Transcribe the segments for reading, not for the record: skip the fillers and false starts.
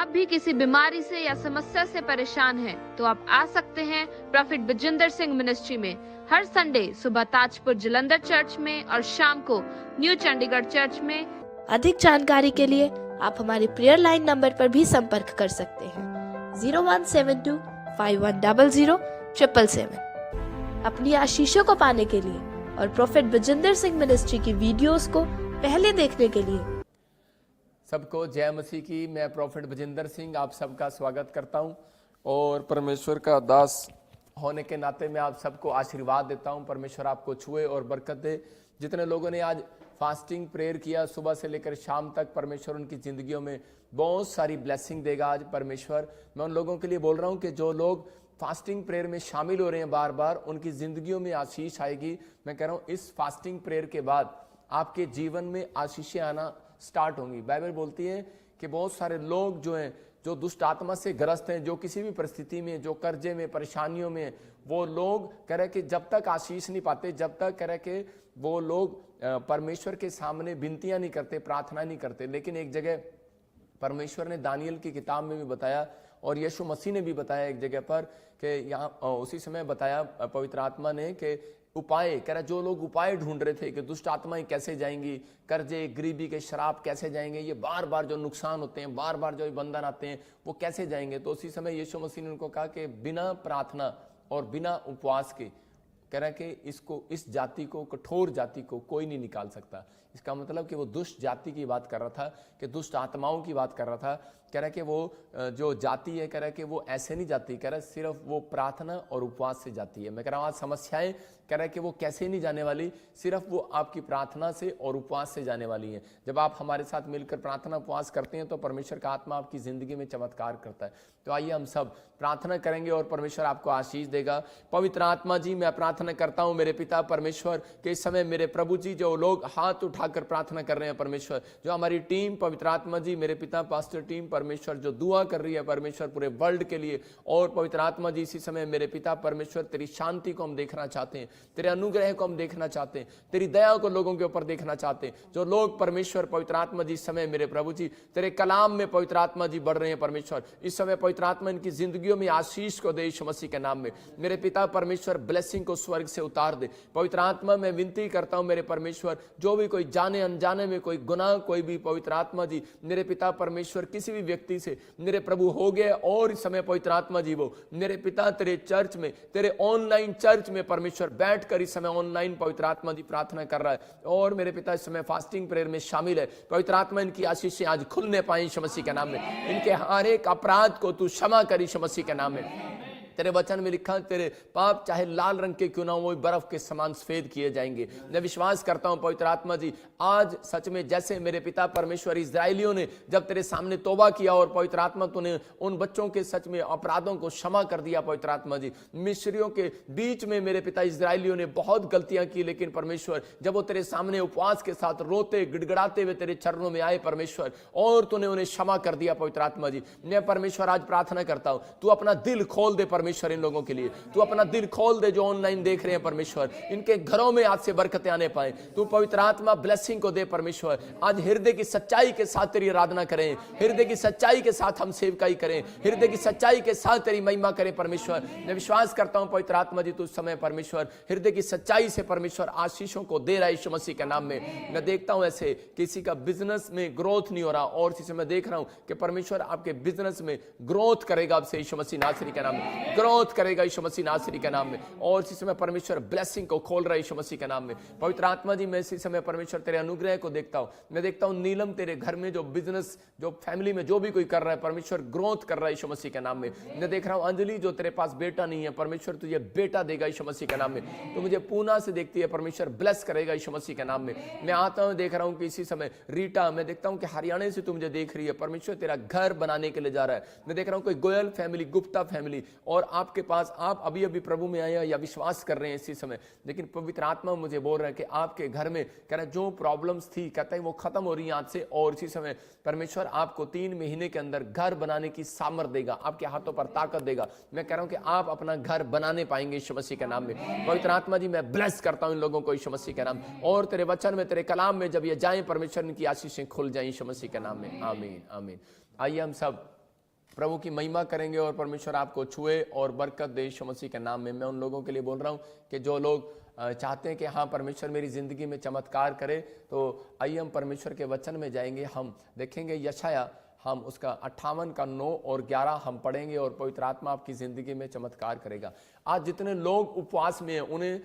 आप भी किसी बीमारी से या समस्या से परेशान हैं, तो आप आ सकते हैं प्रॉफिट बजिंदर सिंह मिनिस्ट्री में हर संडे सुबह ताजपुर जलंधर चर्च में और शाम को न्यू चंडीगढ़ चर्च में। अधिक जानकारी के लिए आप हमारे प्रेयर लाइन नंबर पर भी संपर्क कर सकते हैं 0172 5100 777। अपनी आशीषों को पाने के लिए और प्रॉफिट बजिंदर सिंह मिनिस्ट्री की वीडियोस को पहले देखने के लिए सबको जय मसीह की। मैं प्रॉफिट बजिंदर सिंह आप सबका स्वागत करता हूं और परमेश्वर का दास होने के नाते मैं आप सबको आशीर्वाद देता हूं। परमेश्वर आपको छुए और बरकत दे। जितने लोगों ने आज फास्टिंग प्रेयर किया सुबह से लेकर शाम तक, परमेश्वर उनकी ज़िंदगियों में बहुत सारी ब्लेसिंग देगा। आज परमेश्वर, मैं उन लोगों के लिए बोल रहा हूं कि जो लोग फास्टिंग प्रेयर में शामिल हो रहे हैं बार बार, उनकी ज़िंदगियों में आशीष आएगी। मैं कह रहा हूँ इस फास्टिंग प्रेयर के बाद आपके जीवन में आशीषें आना स्टार्ट होंगी। बाइबल बोलती है कि बहुत सारे लोग जो हैं, जो दुष्ट आत्मा से ग्रस्त हैं, जो किसी भी परिस्थिति में, जो कर्जे में, परेशानियों में, वो लोग कह रहे कि जब तक आशीष नहीं पाते, जब तक कह रहे कि वो लोग परमेश्वर के सामने विनतियां नहीं करते, प्रार्थना नहीं करते। लेकिन एक जगह परमेश्वर ने दानियल की किताब में भी बताया और यीशु मसीह ने भी बताया एक जगह पर कि यहाँ उसी समय बताया पवित्र आत्मा ने कि उपाय, कह रहा जो लोग उपाय ढूंढ रहे थे कि दुष्ट आत्माएं कैसे जाएंगी, कर्जे, गरीबी के श्राप कैसे जाएंगे, ये बार बार जो नुकसान होते हैं, बार बार जो बंधन आते हैं, वो कैसे जाएंगे। तो उसी समय यीशु मसीह ने उनको कहा कि बिना प्रार्थना और बिना उपवास के, कह रहा कि इसको, इस जाति को, कठोर जाति को कोई नहीं निकाल सकता। इसका मतलब कि वो दुष्ट जाति की बात कर रहा था, कि दुष्ट आत्माओं की बात कर रहा था। कह रहा कि वो जो जाति है, कह रहा कि वो ऐसे नहीं जाती, कह रहा सिर्फ वो प्रार्थना और उपवास से जाती है। मैं कह रहा हूँ आज समस्याएं, कह रहा है कि वो कैसे नहीं जाने वाली, सिर्फ वो आपकी प्रार्थना से और उपवास से जाने वाली हैं। जब आप हमारे साथ मिलकर प्रार्थना उपवास करते हैं तो परमेश्वर का आत्मा आपकी जिंदगी में चमत्कार करता है। तो आइए हम सब प्रार्थना करेंगे और परमेश्वर आपको आशीष देगा। पवित्र आत्मा जी, मैं प्रार्थना करता हूँ मेरे पिता परमेश्वर के इस समय मेरे प्रभु जी, जो लोग हाथ उठाकर प्रार्थना कर रहे हैं परमेश्वर, जो हमारी टीम पवित्र आत्मा जी, मेरे पिता पास्टर टीम परमेश्वर जो दुआ कर रही है परमेश्वर पूरे वर्ल्ड के लिए, और पवित्र आत्मा जी इसी समय मेरे पिता परमेश्वर तेरी शांति को हम देखना चाहते हैं, तेरे अनुग्रह को हम देखना चाहते हैं, तेरी दया को लोगों के ऊपर देखना चाहते हैं। जो लोग परमेश्वर पवित्र आत्मा जी इस समय मेरे प्रभु जी तेरे कलाम में पवित्र आत्मा जी बढ़ रहे हैं परमेश्वर, इस समय पवित्र आत्मा इनकी जिंदगियों में आशीष को दे यीशु मसीह के नाम में। मेरे पिता परमेश्वर ब्लेसिंग को स्वर्ग से उतार दे। पवित्र आत्मा मैं विनती करता हूं मेरे परमेश्वर, जो भी कोई जाने अनजाने में कोई गुनाह, कोई भी पवित्र आत्मा जी मेरे पिता परमेश्वर किसी भी व्यक्ति से मेरे प्रभु हो गया, और इस समय पवित्र आत्मा जी वो मेरे पिता तेरे चर्च में, तेरे ऑनलाइन चर्च में परमेश्वर बैठकर इस समय ऑनलाइन पवित्र आत्मा जी प्रार्थना कर रहा है, और मेरे पिता इस समय फास्टिंग प्रेयर में शामिल है। पवित्र आत्मा इनकी आशीष आज खुलने पाए यीशु मसीह के नाम में। इनके हर एक अपराध को तू क्षमा कर यीशु मसीह के नाम में। तेरे वचन में लिखा तेरे पाप चाहे लाल रंग के क्यों ना हो, वो बर्फ के समान सफेद किए जाएंगे। मैं विश्वास करता हूं पवित्र आत्मा जी आज सच में जैसे मेरे पिता परमेश्वर इजराइलियों ने जब तेरे सामने तौबा किया और पवित्र आत्मा तूने उन बच्चों के सच में अपराधों को क्षमा कर दिया। पवित्र आत्मा जी मिस्रियों के बीच में मेरे पिता इजराइलियों ने बहुत गलतियां की, लेकिन परमेश्वर जब वो तेरे सामने उपवास के साथ रोते गिड़गिड़ाते हुए तेरे चरणों में आए परमेश्वर, और तूने उन्हें क्षमा कर दिया। पवित्र आत्मा जी मैं परमेश्वर आज प्रार्थना करता हूं तू अपना दिल खोल दे परमेश्वर इन लोगों के लिए, तू अपना दिल खोल दे जो ऑनलाइन देख रहे हैं परमेश्वर, इनके घरों में आज से बरकतें आने पाए। तू पवित्र आत्मा ब्लेसिंग को दे परमेश्वर। आज हृदय की सच्चाई के साथ तेरी आराधना करें, हृदय की सच्चाई के साथ हम सेवकाई करें, हृदय की सच्चाई के साथ तेरी महिमा करें परमेश्वर। मैं विश्वास करता हूं पवित्र आत्मा जी तू समय परमेश्वर हृदय की सच्चाई से परमेश्वर आशीषों को दे रहा है यीशु मसीह के नाम में। मैं देखता हूं ऐसे किसी का बिजनेस में ग्रोथ नहीं हो रहा, और इसी समय देख रहा हूं कि परमेश्वर आपके बिजनेस में ग्रोथ करेगा आपसे यीशु मसीह नासरी के नाम में, ग्रोथ करेगा यीशु मसीह नासरी के नाम में। और इसी समय परमेश्वर ब्लेसिंग को खोल रहा है यीशु मसीह के नाम में। पवित्र आत्मा जी मैं इसी समय परमेश्वर तेरे अनुग्रह को देखता हूं। मैं देखता हूं नीलम तेरे घर में जो बिजनेस, जो फैमिली में जो भी कोई कर रहा है परमेश्वर ग्रोथ कर रहा है यीशु मसीह के नाम में। मैं देख रहा हूं अंजलि जो तेरे पास बेटा नहीं है परमेश्वर तुझे बेटा देगा यीशु मसीह के नाम में। तो मुझे पूना से देखती है परमेश्वर ब्लेस करेगा यीशु मसीह के नाम में। मैं आता हूं देख रहा हूं कि इसी समय रीटा, मैं देखता हूं कि हरियाणा से तू मुझे देख रही है परमेश्वर तेरा घर बनाने के लिए जा रहा है। मैं देख रहा हूं कोई गोयल फैमिली, गुप्ता फैमिली, और आपके पास आप अभी अभी प्रभु में आया या विश्वास कर रहे हैं इसी समय, लेकिन पवित्र आत्मा मुझे बोल रहा है कि आपके घर में कह रहा है जो प्रॉब्लम्स थी कहता है वो खत्म हो रही है आज से, और इसी समय परमेश्वर आपको 3 महीने के अंदर घर बनाने की सामर्थ देगा, आपके हाथों पर ताकत देगा। मैं कह रहा हूं कि आप अपना घर बनाने पाएंगे यीशु मसीह के नाम में। पवित्र आत्मा जी मैं ब्लेस करता हूं इन लोगों को यीशु मसीह के नाम, और तेरे वचन में तेरे कलाम में जब ये जाएं परमेश्वर इनकी आशीषें खुल जाएं यीशु मसीह के नाम में। आमीन आमीन। आइए हम सब प्रभु की महिमा करेंगे और परमेश्वर आपको छुए और बरकत दे यीशु मसीह के नाम में। मैं उन लोगों के लिए बोल रहा हूँ कि जो लोग चाहते हैं कि हाँ परमेश्वर मेरी ज़िंदगी में चमत्कार करे, तो आइए हम परमेश्वर के वचन में जाएंगे। हम देखेंगे यशाया, हम उसका 58 का 9 और 11 हम पढ़ेंगे और पवित्र आत्मा आपकी ज़िंदगी में चमत्कार करेगा। आज जितने लोग उपवास में हैं उन्हें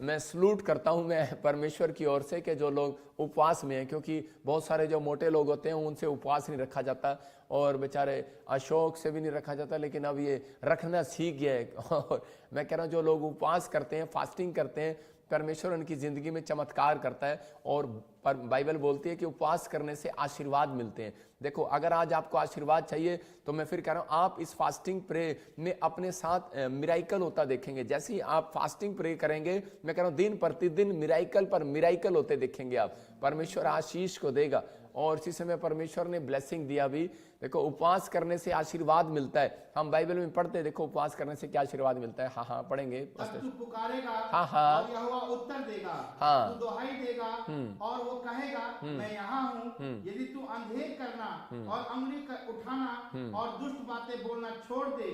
मैं सलूट करता हूं मैं परमेश्वर की ओर से कि जो लोग उपवास में हैं, क्योंकि बहुत सारे जो मोटे लोग होते हैं उनसे उपवास नहीं रखा जाता और बेचारे अशोक से भी नहीं रखा जाता, लेकिन अब ये रखना सीख गया है। और मैं कह रहा हूँ जो लोग उपवास करते हैं, फास्टिंग करते हैं, परमेश्वर उनकी ज़िंदगी में चमत्कार करता है। और बाइबल बोलती है कि उपवास करने से आशीर्वाद मिलते हैं। देखो, अगर आज आपको आशीर्वाद चाहिए तो मैं फिर कह रहा हूँ आप इस फास्टिंग प्रे में अपने साथ मिराइकल होता देखेंगे। जैसे ही आप फास्टिंग प्रे करेंगे, मैं कह रहा हूँ दिन प्रतिदिन मिराइकल पर मिराइकल होते देखेंगे आप। परमेश्वर आशीष को देगा और इसी समय परमेश्वर ने ब्लेसिंग दिया भी। देखो, उपवास करने से आशीर्वाद मिलता है। हम बाइबल में पढ़ते हैं, देखो उपवास करने से क्या आशीर्वाद मिलता है। हाँ पढ़ेंगे। तू पुकारेगा हाँ और यहोवा उत्तर देगा। हाँ। तू दुहाई देगा और वो कहेगा मैं यहाँ हूँ। यदि तू अंधेर करना और अंगुली उठाना और दुष्ट बातें बोलना छोड़ दे,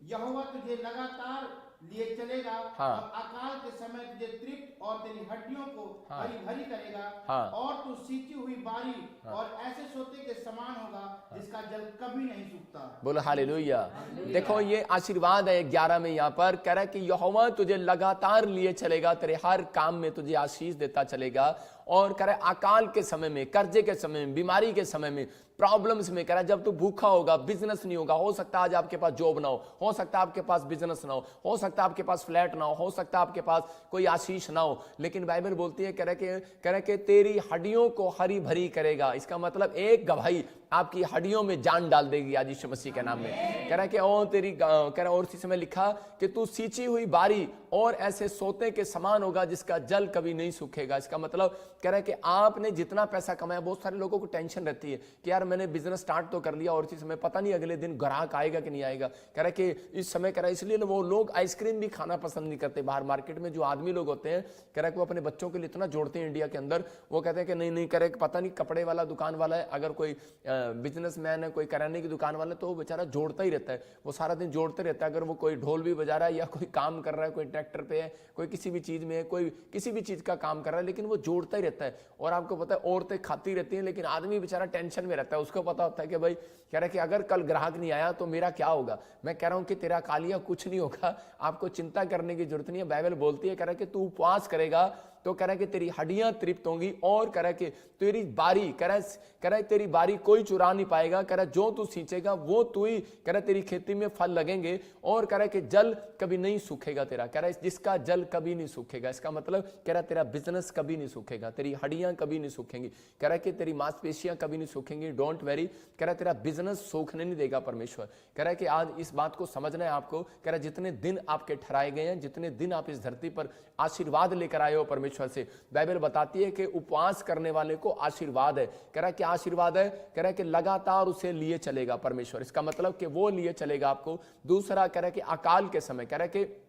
यहोवा तुझे लगातार लिए चलेगा। हाँ। और अकाल के समय तुझे तृप्त और तेरी हड्डियों को हरी भरी करेगा। हाँ। और तू सींची हुई बारी और ऐसे सोते के समान होगा जिसका जल कभी नहीं सूखता। बोलो हालेलुया। देखो, ये आशीर्वाद है 11 में यहाँ पर कह रहा है कि यहोवा तुझे लगातार लिए चलेगा, तेरे हर काम में तुझे आशीष देता चलेगा। और कह रहा है अकाल के समय में, कर्जे के समय में, बीमारी के समय में, प्रॉब्लम्स में, कह रहा है जब तू भूखा होगा, बिजनेस नहीं होगा, हो सकता है आज आपके पास जॉब ना हो सकता है आपके पास बिजनेस ना हो सकता है आपके पास फ्लैट ना हो सकता है आपके पास कोई आशीष ना हो, लेकिन बाइबल बोलती है कह रहा कि तेरी हड्डियों को हरी भरी करेगा। इसका मतलब एक गवाही आपकी हड्डियों में जान डाल देगी आज यीशु मसीह के नाम में। कह रहा है कि ओ तेरी कह रहा और इसी समय लिखा कि तू सींची हुई बारी और ऐसे सोते के समान होगा जिसका जल कभी नहीं सूखेगा। इसका मतलब कह रहा है कि आपने जितना पैसा कमाया, बहुत सारे लोगों को टेंशन रहती है कि यार मैंने बिजनेस स्टार्ट तो कर लिया और इसी समय पता नहीं अगले दिन ग्राहक आएगा कि नहीं आएगा। कह रहा है कि इस समय कह रहा है इसलिए वो लोग आइसक्रीम भी खाना पसंद नहीं करते। बाहर मार्केट में जो आदमी लोग होते हैं, कह रहा है कि वो अपने बच्चों के लिए इतना जोड़ते हैं इंडिया के अंदर, वो कहते हैं कि नहीं कह रहे पता नहीं कपड़े वाला दुकान वाला है, अगर कोई बिजनेसमैन है, कोई किराने की दुकान वाला है, तो वो बेचारा जोड़ता ही रहता है, वो सारा दिन जोड़ते रहता है। अगर वो कोई ढोल भी बजा रहा है या कोई काम कर रहा है, कोई ट्रैक्टर पे है, कोई किसी भी चीज में है, कोई किसी भी चीज का काम कर रहा है, लेकिन वो जोड़ता ही रहता है। और आपको पता है औरतें खाती रहती हैं, लेकिन आदमी बेचारा टेंशन में रहता है। उसको पता होता है कि भाई कह रहा है कि अगर कल ग्राहक नहीं आया तो मेरा क्या होगा। मैं कह रहा हूं कि तेरा कालिया कुछ नहीं होगा, आपको चिंता करने की जरूरत नहीं है। बाइबल बोलती है कह रहा है कि तू उपवास करेगा तो कह रहा है कि तेरी हड्डियां तृप्त होंगी और कह रहा है कि तेरी बारी कह रहा है तेरी बारी कोई चुरा नहीं पाएगा। कह रहा है जो तू सींचेगा वो तू ही, कह रहा है तेरी खेती में फल लगेंगे और कह रहा है कि जल कभी नहीं सूखेगा तेरा। कह रहा है जिसका जल कभी नहीं सूखेगा, इसका मतलब कह रहा है तेरा बिजनेस कभी नहीं सूखेगा, तेरी हड्डियां कभी नहीं सूखेंगी, कह रहा है कि तेरी मांसपेशियां कभी नहीं सूखेंगी। डोंट वेरी, कह रहा है तेरा बिजनेस सूखने नहीं देगा परमेश्वर। कह रहा है कि आज इस बात को समझना है आपको। कह रहा है जितने दिन आपके ठहराए गए हैं, जितने दिन आप इस धरती पर आशीर्वाद लेकर आए हो परमेश्वर से, बाइबल बताती है कि उपवास करने वाले को आशीर्वाद है। कह रहा है क्या आशीर्वाद है? कह रहा है कि लगातार उसे लिए चलेगा परमेश्वर। इसका मतलब कि वो लिए चलेगा आपको। दूसरा कह रहा है कि अकाल के समय, कह रहा है कि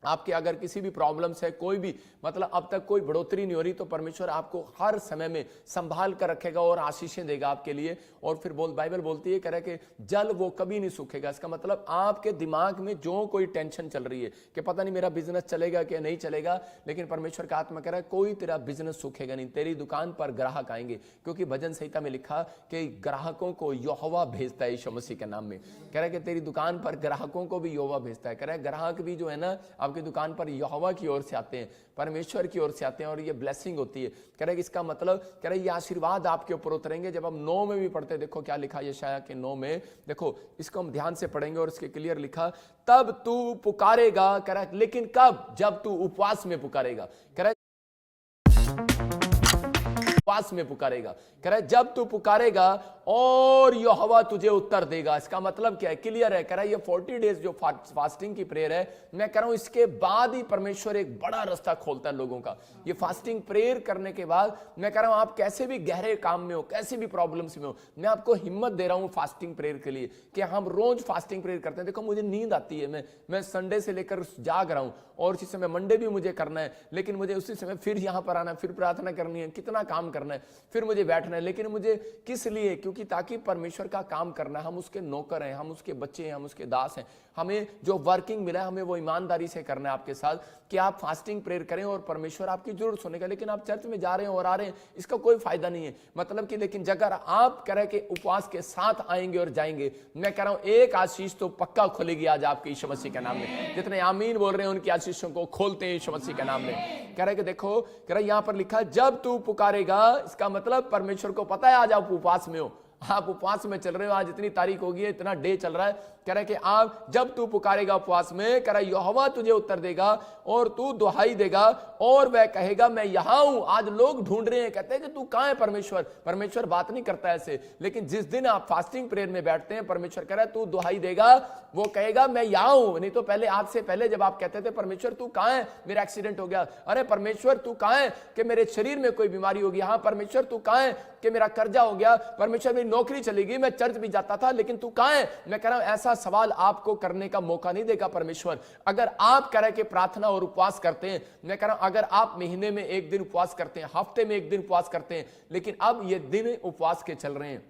आपके अगर किसी भी प्रॉब्लम से कोई भी मतलब अब तक कोई बढ़ोतरी नहीं हो रही, तो परमेश्वर आपको हर समय में संभाल कर रखेगा और आशीषें देगा आपके लिए। और फिर बाइबल बोलती है कह रहा है कि जल वो कभी नहीं सूखेगा। इसका मतलब आपके दिमाग में जो कोई टेंशन चल रही है कि पता नहीं मेरा बिजनेस चलेगा कि नहीं चलेगा, लेकिन परमेश्वर का आत्मा कह रहा है कोई तेरा बिजनेस सूखेगा नहीं, तेरी दुकान पर ग्राहक आएंगे। क्योंकि भजन संहिता में लिखा कि ग्राहकों को यहोवा भेजता है यीशु मसीह के नाम में। कह रहा है कि तेरी दुकान पर ग्राहकों को भी यहोवा भेजता है। कह रहा है ग्राहक भी जो है ना आपकी दुकान पर यहोवा की ओर से आते हैं, परमेश्वर की ओर से आते हैं और ये ब्लेसिंग होती है। कह रहा है इसका मतलब कह रहा है ये आशीर्वाद आपके ऊपर उतरेंगे। जब हम 9 में भी पढ़ते हैं, देखो क्या लिखा यशाया के 9 में, देखो इसको हम ध्यान से पढ़ेंगे और इसके क्लियर लिखा, तब तू पुकारेगा। कह रहा है लेकिन कब? जब तू उपवास में पुकारेगा। कह रहा है उपवास में पुकारेगा। कह रहा है जब तू पुकारेगा और यहोवा तुझे उत्तर देगा। इसका मतलब क्या है? क्लियर है। कह रहा है ये 40 डेज जो फास्टिंग की प्रेयर है, मैं कह रहा हूं इसके बाद ही परमेश्वर एक बड़ा रास्ता खोलता है लोगों का। ये फास्टिंग प्रेयर करने के बाद मैं कह रहा हूं आप कैसे भी गहरे काम में हो, कैसे भी प्रॉब्लम्स में हो, मैं आपको हिम्मत दे रहा हूं फास्टिंग प्रेयर के लिए कि हम रोज फास्टिंग प्रेयर करते हैं। देखो मुझे नींद आती है, मैं संडे से लेकर जाग रहा हूं और उसी समय मंडे भी मुझे करना है, लेकिन मुझे उसी समय फिर यहां पर आना, फिर प्रार्थना करनी है, कितना काम करना करना है, फिर मुझे बैठना है। लेकिन मुझे किस लिए? क्योंकि ताकि परमेश्वर का काम करना है। हम उसके नौकर हैं, हम उसके बच्चे हैं, हम उसके दास हैं। हमें जो वर्किंग मिला है हमें वो ईमानदारी से करना है आपके साथ, कि आप फास्टिंग प्रेयर करें और परमेश्वर आपकी जरूर सुनेगा। लेकिन आप चर्च में जा रहे हैं और आ रहे हैं, इसका कोई फायदा नहीं है। मतलब कि लेकिन अगर आप कह रहे कि उपवास के साथ आएंगे और जाएंगे, मैं कह रहा हूं एक आशीष तो पक्का खुलेगी आज आपके यीशु मसीह के नाम में। जितने आमीन बोल रहे हैं उनकी आशीषों को खोलते हैं यीशु मसीह के नाम में। कह रहे कि देखो, कह रहा यहां पर लिखा जब तू पुकारेगा, इसका मतलब परमेश्वर को पता है आज आप उपवास में हो, आप उपवास में चल रहे हो। आज इतनी तारीख होगी है, इतना डे चल रहा है। कह रहा है कि आप जब तू पुकारेगा उपवास में, कह रहा यहोवा तुझे उत्तर देगा और तू दुहाई देगा और वह कहेगा मैं यहां हूं। आज लोग ढूंढ रहे हैं, कहते हैं कि तू कहां है परमेश्वर। परमेश्वर बात नहीं करता ऐसे, लेकिन जिस दिन आप फास्टिंग प्रेयर में बैठते हैं, परमेश्वर कह रहा है तू दुहाई देगा, वो कहेगा मैं यहां हूं। नहीं तो पहले, आज से पहले जब आप कहते थे परमेश्वर तू कहां है, मेरा एक्सीडेंट हो गया, अरे परमेश्वर तू कहां है कि मेरे शरीर में कोई बीमारी होगी, हाँ परमेश्वर तू कहां है कि मेरा कर्जा हो गया, परमेश्वर मेरी नौकरी चली गई, मैं चर्च भी जाता था लेकिन तू कहां है। मैं कह रहा हूं ऐसा सवाल आपको करने का मौका नहीं देगा परमेश्वर। अगर आप कह रहे कि प्रार्थना और उपवास करते हैं, मैं कह रहा हूं अगर आप महीने में एक दिन उपवास करते हैं, हफ्ते में एक दिन उपवास करते हैं, लेकिन अब ये दिन उपवास के चल रहे हैं,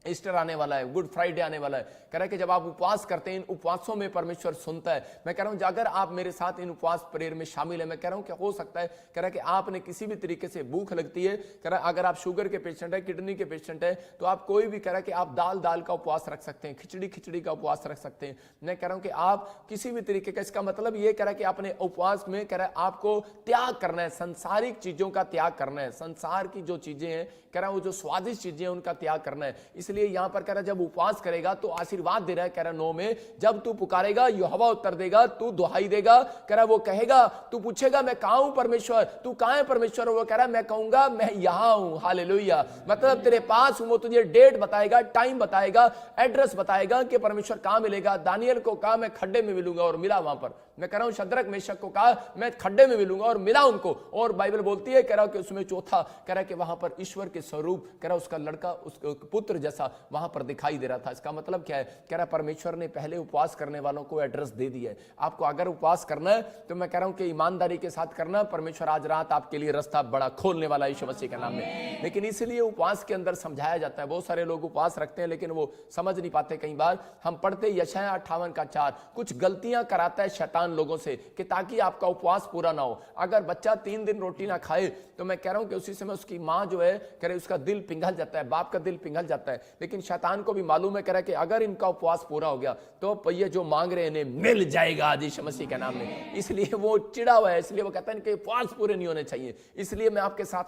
ईस्टर आने वाला है, गुड फ्राइडे आने वाला है, कह रहा है कि जब आप उपवास करते हैं, इन उपवासों में परमेश्वर सुनता है। मैं कह रहा हूं अगर आप मेरे साथ इन उपवास प्रेयर में शामिल है, मैं कह रहा हूं क्या हो सकता है, कह रहा है कि आपने किसी भी तरीके से भूख लगती है, कह रहा है अगर आप शुगर के पेशेंट है, किडनी के पेशेंट है, तो आप कोई भी, कह रहा है कि आप दाल का उपवास रख सकते हैं, खिचड़ी का उपवास रख सकते हैं। मैं कह रहा हूं कि आप किसी भी तरीके का, इसका मतलब ये कह रहा है कि अपने उपवास में, कह रहा है आपको त्याग करना है, संसारिक चीजों का त्याग करना है, संसार की जो चीजें हैं, कह रहा है वो जो स्वादिष्ट चीजें हैं उनका त्याग करना है। इसलिए यहां पर कह रहा है जब उपवास करेगा तो आशीर्वाद दे रहा है, कह रहा है 9 में, जब तू पुकारेगा यहोवा उत्तर देगा, तू दुहाई देगा, कह रहा है वो कहेगा, तू पूछेगा मैं कहां हूं परमेश्वर, तू कहां है परमेश्वर, वो कह रहा है मैं कहूंगा मैं यहां हूं। हालेलुया। मतलब तेरे पास हूं, वो तुझे डेट बताएगा, टाइम बताएगा, एड्रेस बताएगा कि परमेश्वर कहां मिलेगा। दानियल को कहा मैं खड्डे में मिलूंगा और मिला वहां पर। मैं कह रहा हूं शद्रक मेशक को कहा मैं खड्डे में मिलूंगा और मिला उनको। और बाइबल बोलती है, कह रहा कि उसमें चौथा, कह रहा कि वहां पर ईश्वर के स्वरूप, कह रहा उसका लड़का, उसका पुत्र जैसा वहां पर दिखाई दे रहा था। इसका मतलब क्या है, कह रहा परमेश्वर ने पहले उपवास करने वालों को एड्रेस दे दिया है। आपको अगर उपवास करना है तो मैं कह रहा हूं कि ईमानदारी के साथ करना। परमेश्वर आज रात आपके लिए रास्ता बड़ा खोलने वाला है यीशु मसीह के नाम में। लेकिन इसलिए उपवास के अंदर समझाया जाता है। बहुत सारे लोग उपवास रखते हैं लेकिन वो समझ नहीं पाते। कई बार हम पढ़ते यशायाह 58:4, कुछ गलतियां कराता है शैतान लोगों से कि ताकि आपका उपवास पूरा ना हो। अगर बच्चा 3 दिन रोटी ना खाए तो मैं कह रहा हूं कि उसी समय उसकी मां जो है, कह रहे उसका दिल पिघल जाता है, बाप का दिल पिघल जाता है। लेकिन शैतान को भी मालूम है, कह रहा है कि अगर इनका उपवास पूरा हो गया तो ये जो मांग रहे हैं इन्हें मिल जाएगा आज यीशु मसीह के नाम में। इसलिए वो चिड़ा हुआ है, इसलिए वो कहता है कि उपवास पूरे नहीं होने चाहिए। इसलिए मैं आपके साथ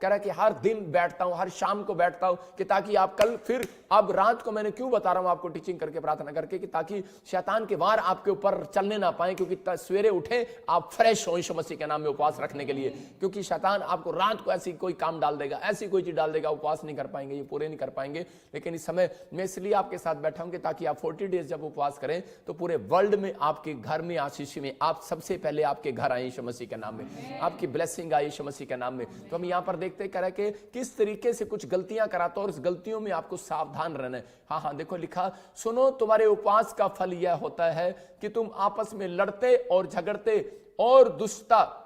कह रहा कि हर दिन बैठता हूं, हर शाम को बैठता हूं कि ताकि आप कल फिर, अब रात को मैंने क्यों बता रहा हूं आपको टीचिंग करके, प्रार्थना करके, कि ताकि शैतान के वार आपके ऊपर चलने ना पाए। क्योंकि सवेरे उठे आप फ्रेश हो यीशु मसीह के नाम में उपवास रखने के लिए। क्योंकि शैतान आपको रात को ऐसी कोई काम डाल देगा, ऐसी कोई चीज डाल देगा, उपवास नहीं कर पाएंगे, ये पूरे नहीं कर पाएंगे। लेकिन इस समय मैं इसलिए आपके साथ बैठा हूं कि ताकि आप 40 डेज जब उपवास करें तो पूरे वर्ल्ड में, आपके घर में, आशीष में, आप सबसे पहले आपके घर आए यीशु मसीह के नाम में, आपकी ब्लेसिंग आए यीशु मसीह के नाम में। तो हम यहां पर देखते कह रहे कि किस तरीके से कुछ गलतियां कराता और इस गलतियों में आपको सावधान रहना है। हाँ, देखो लिखा, सुनो तुम्हारे उपवास का फल यह होता है कि तुम आपस में लड़ते और झगड़ते और दुष्टता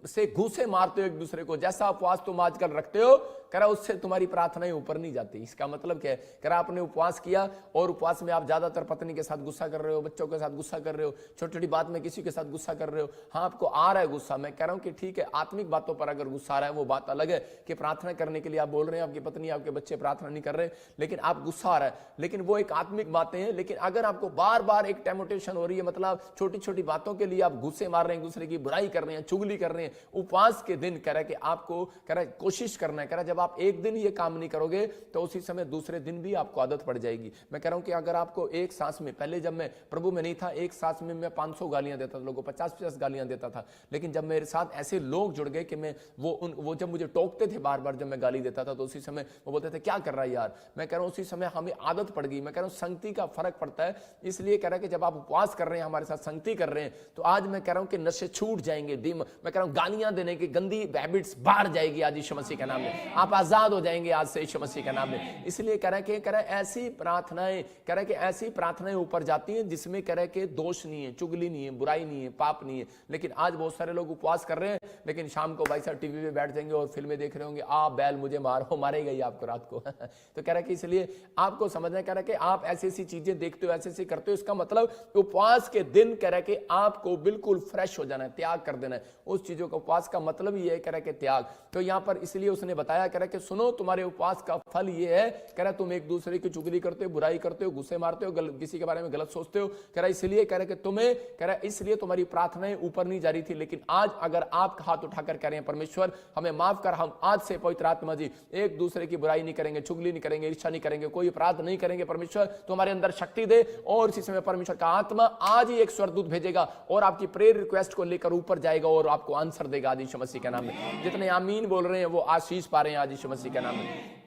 से घूसे मारते हो एक दूसरे को। जैसा उपवास तुम आजकल रखते हो, कह रहा उससे तुम्हारी प्रार्थनाएं ऊपर नहीं जाती। इसका मतलब क्या है, कह रहा आपने उपवास किया और उपवास में आप ज्यादातर पत्नी के साथ गुस्सा कर रहे हो, बच्चों के साथ गुस्सा कर रहे हो, छोटी छोटी बात में किसी के साथ गुस्सा कर रहे हो। हाँ, आपको आ रहा है गुस्सा, मैं कह रहा हूं कि ठीक है, आत्मिक बातों पर अगर गुस्सा आ रहा है वो बात अलग है कि प्रार्थना करने के लिए आप बोल रहे हैं, आपकी पत्नी, आपके बच्चे प्रार्थना नहीं कर रहे, लेकिन आप गुस्सा आ रहा है, लेकिन वो एक आत्मिक बातें हैं। लेकिन अगर आपको बार बार एक टेम्पटेशन हो रही है, मतलब छोटी छोटी बातों के लिए आप गुस्से मार रहे हैं, दूसरे की बुराई कर रहे हैं, चुगली कर रहे हैं, उपवास के दिन कह रहा है कि आपको, कह रहा है कोशिश करना है, कह रहा है जब आप एक दिन ये काम नहीं करोगे तो उसी समय दूसरे दिन भी आपको आदत पड़ जाएगी। मैं कह रहा हूं कि अगर आपको एक सांस में, पहले जब मैं प्रभु में नहीं था, एक सांस में मैं 500 गालियां देता था लोगों को, 50-50 गालियां देता था। लेकिन जब मेरे साथ ऐसे लोग जुड़ गए कि मैं वो जब मुझे टोकते थे बार बार जब मैं गाली देता था, तो उसी समय वो बोलते थे क्या कर रहा है यार। मैं कह रहा हूं उसी समय हमें आदत पड़ गई। मैं कह रहा हूं संगति का फर्क पड़ता है। इसलिए कह रहा है कि जब आप उपवास कर रहे हैं, हमारे साथ संगति कर रहे हैं, तो आज मैं कह रहा हूं कि नशे छूट जाएंगे। मैं कह रहा हूं गालियां देने की गंदी हैबिट्स बाहर जाएगी आज यीशु मसीह के नाम में। आप आप आजाद हो जाएंगे आज से यीशु मसीह के नाम में। इसलिए कह रहे कि ऐसी प्रार्थनाएं, कह रहे कि ऐसी प्रार्थनाएं ऊपर जाती हैं जिसमें कह रहे कि दोष नहीं है, चुगली नहीं है, बुराई नहीं है, पाप नहीं है। लेकिन आज बहुत सारे लोग उपवास कर रहे हैं, लेकिन शाम को भाई साहब टीवी पे बैठ जाएंगे और फिल्में देख रहे होंगे, आ बैल मुझे मारो, मारेगा ही आपको रात को। तो कह रहा कि इसलिए आपको समझना, कह रहा कि आप ऐसी ऐसी चीजें देखते हो, ऐसे ऐसे करते हो, इसका मतलब उपवास के दिन कह रहा कि आपको बिल्कुल फ्रेश हो जाना है, त्याग कर देना है उस चीजों का। उपवास का मतलब ये है कह रहा कि त्याग। तो यहां पर इसलिए उसने बताया कह रहा कि सुनो, तुम्हारे उपवास का फल ये है, कह रहा तुम एक दूसरे की चुगली करते हो, बुराई करते हो, गुस्से मारते हो, किसी के बारे में गलत सोचते हो। कह रहा इसलिए कह रहा कि तुम्हें, कह रहा इसलिए तुम्हारी प्रार्थनाएं ऊपर नहीं जा रही थी। लेकिन आज अगर आप हाथ उठाकर कह रहे हैं परमेश्वर हमें माफ कर, हम आज से पवित्र आत्मा जी एक दूसरे की बुराई नहीं करेंगे, चुगली नहीं करेंगे, ईर्ष्या नहीं करेंगे, कोई अपराध नहीं करेंगे, परमेश्वर तुम्हारे अंदर शक्ति दे। और इसी समय परमेश्वर का आत्मा आज ही एक स्वर्गदूत भेजेगा और आपकी प्रेयर रिक्वेस्ट को लेकर ऊपर जाएगा और आपको आंसर देगा आज यीशु मसीह के नाम में। जितने आमीन बोल रहे हैं वो आशीष पा रहे हैं आज यीशु मसीह के नाम में।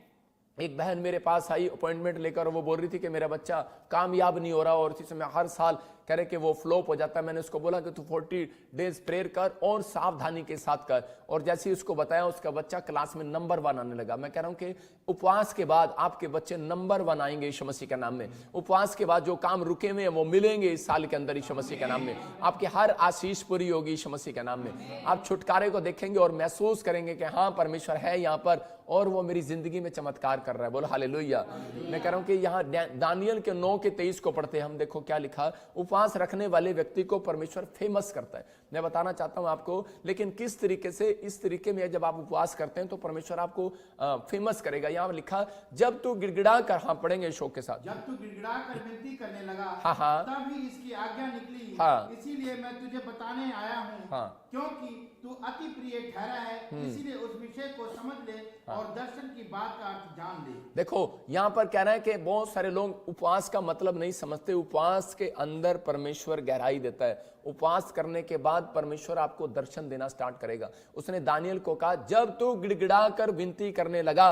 एक बहन मेरे पास आई अपॉइंटमेंट लेकर, वो बोल रही थी कि मेरा बच्चा कामयाब नहीं हो रहा और इसी समय हर साल कह रहे कि वो फ्लॉप हो जाता है। मैंने उसको बोला कि तू 40 डेज प्रेयर कर और सावधानी के साथ कर। और जैसे ही उसको बताया, उसका बच्चा क्लास में नंबर 1 आने लगा। मैं कह रहा हूं कि उपवास के बाद आपके बच्चे नंबर 1 आएंगे यीशु मसीह के नाम में। उपवास के बाद जो काम रुके हुए हैं वो मिलेंगे इस साल के अंदर यीशु मसीह के नाम में। आपकी हर आशीष पूरी होगी यीशु मसीह के नाम में। आप छुटकारे को देखेंगे और महसूस करेंगे कि हाँ परमेश्वर है यहाँ पर और वो मेरी जिंदगी में चमत्कार कर रहा है। बोलो हालेलुया। मैं कह रहा हूं कि यहाँ दानियल के 9:23 को पढ़ते हैं हम, देखो क्या लिखा, उपवास रखने वाले व्यक्ति को परमेश्वर फेमस करता है। मैं बताना चाहता हूं आपको, लेकिन किस तरीके से, इस तरीके में जब आप उपवास करते हैं तो परमेश्वर आपको फेमस करेगा। यहाँ लिखा, जब तू गिड़गिड़ा कर, हाँ पढ़ेंगे शोक के साथ, जब तू गिड़गिड़ा कर विनती करने लगा, हाँ तब ही इसकी आज्ञा निकली, हाँ, इसीलिए मैं तुझे बताने आया हूँ, हाँ, क्योंकि तू अति प्रिय ठहरा है, इसीलिए उस विषय को समझ ले और दर्शन की बात का अर्थ जान ले। देखो यहाँ पर कह रहा है कि बहुत सारे लोग उपवास का मतलब नहीं समझते। उपवास के अंदर परमेश्वर गहराई देता है। उपवास करने के बाद परमेश्वर आपको दर्शन देना स्टार्ट करेगा। उसने दानियल को कहा, जब तू गिड़गिड़ा कर विनती करने लगा,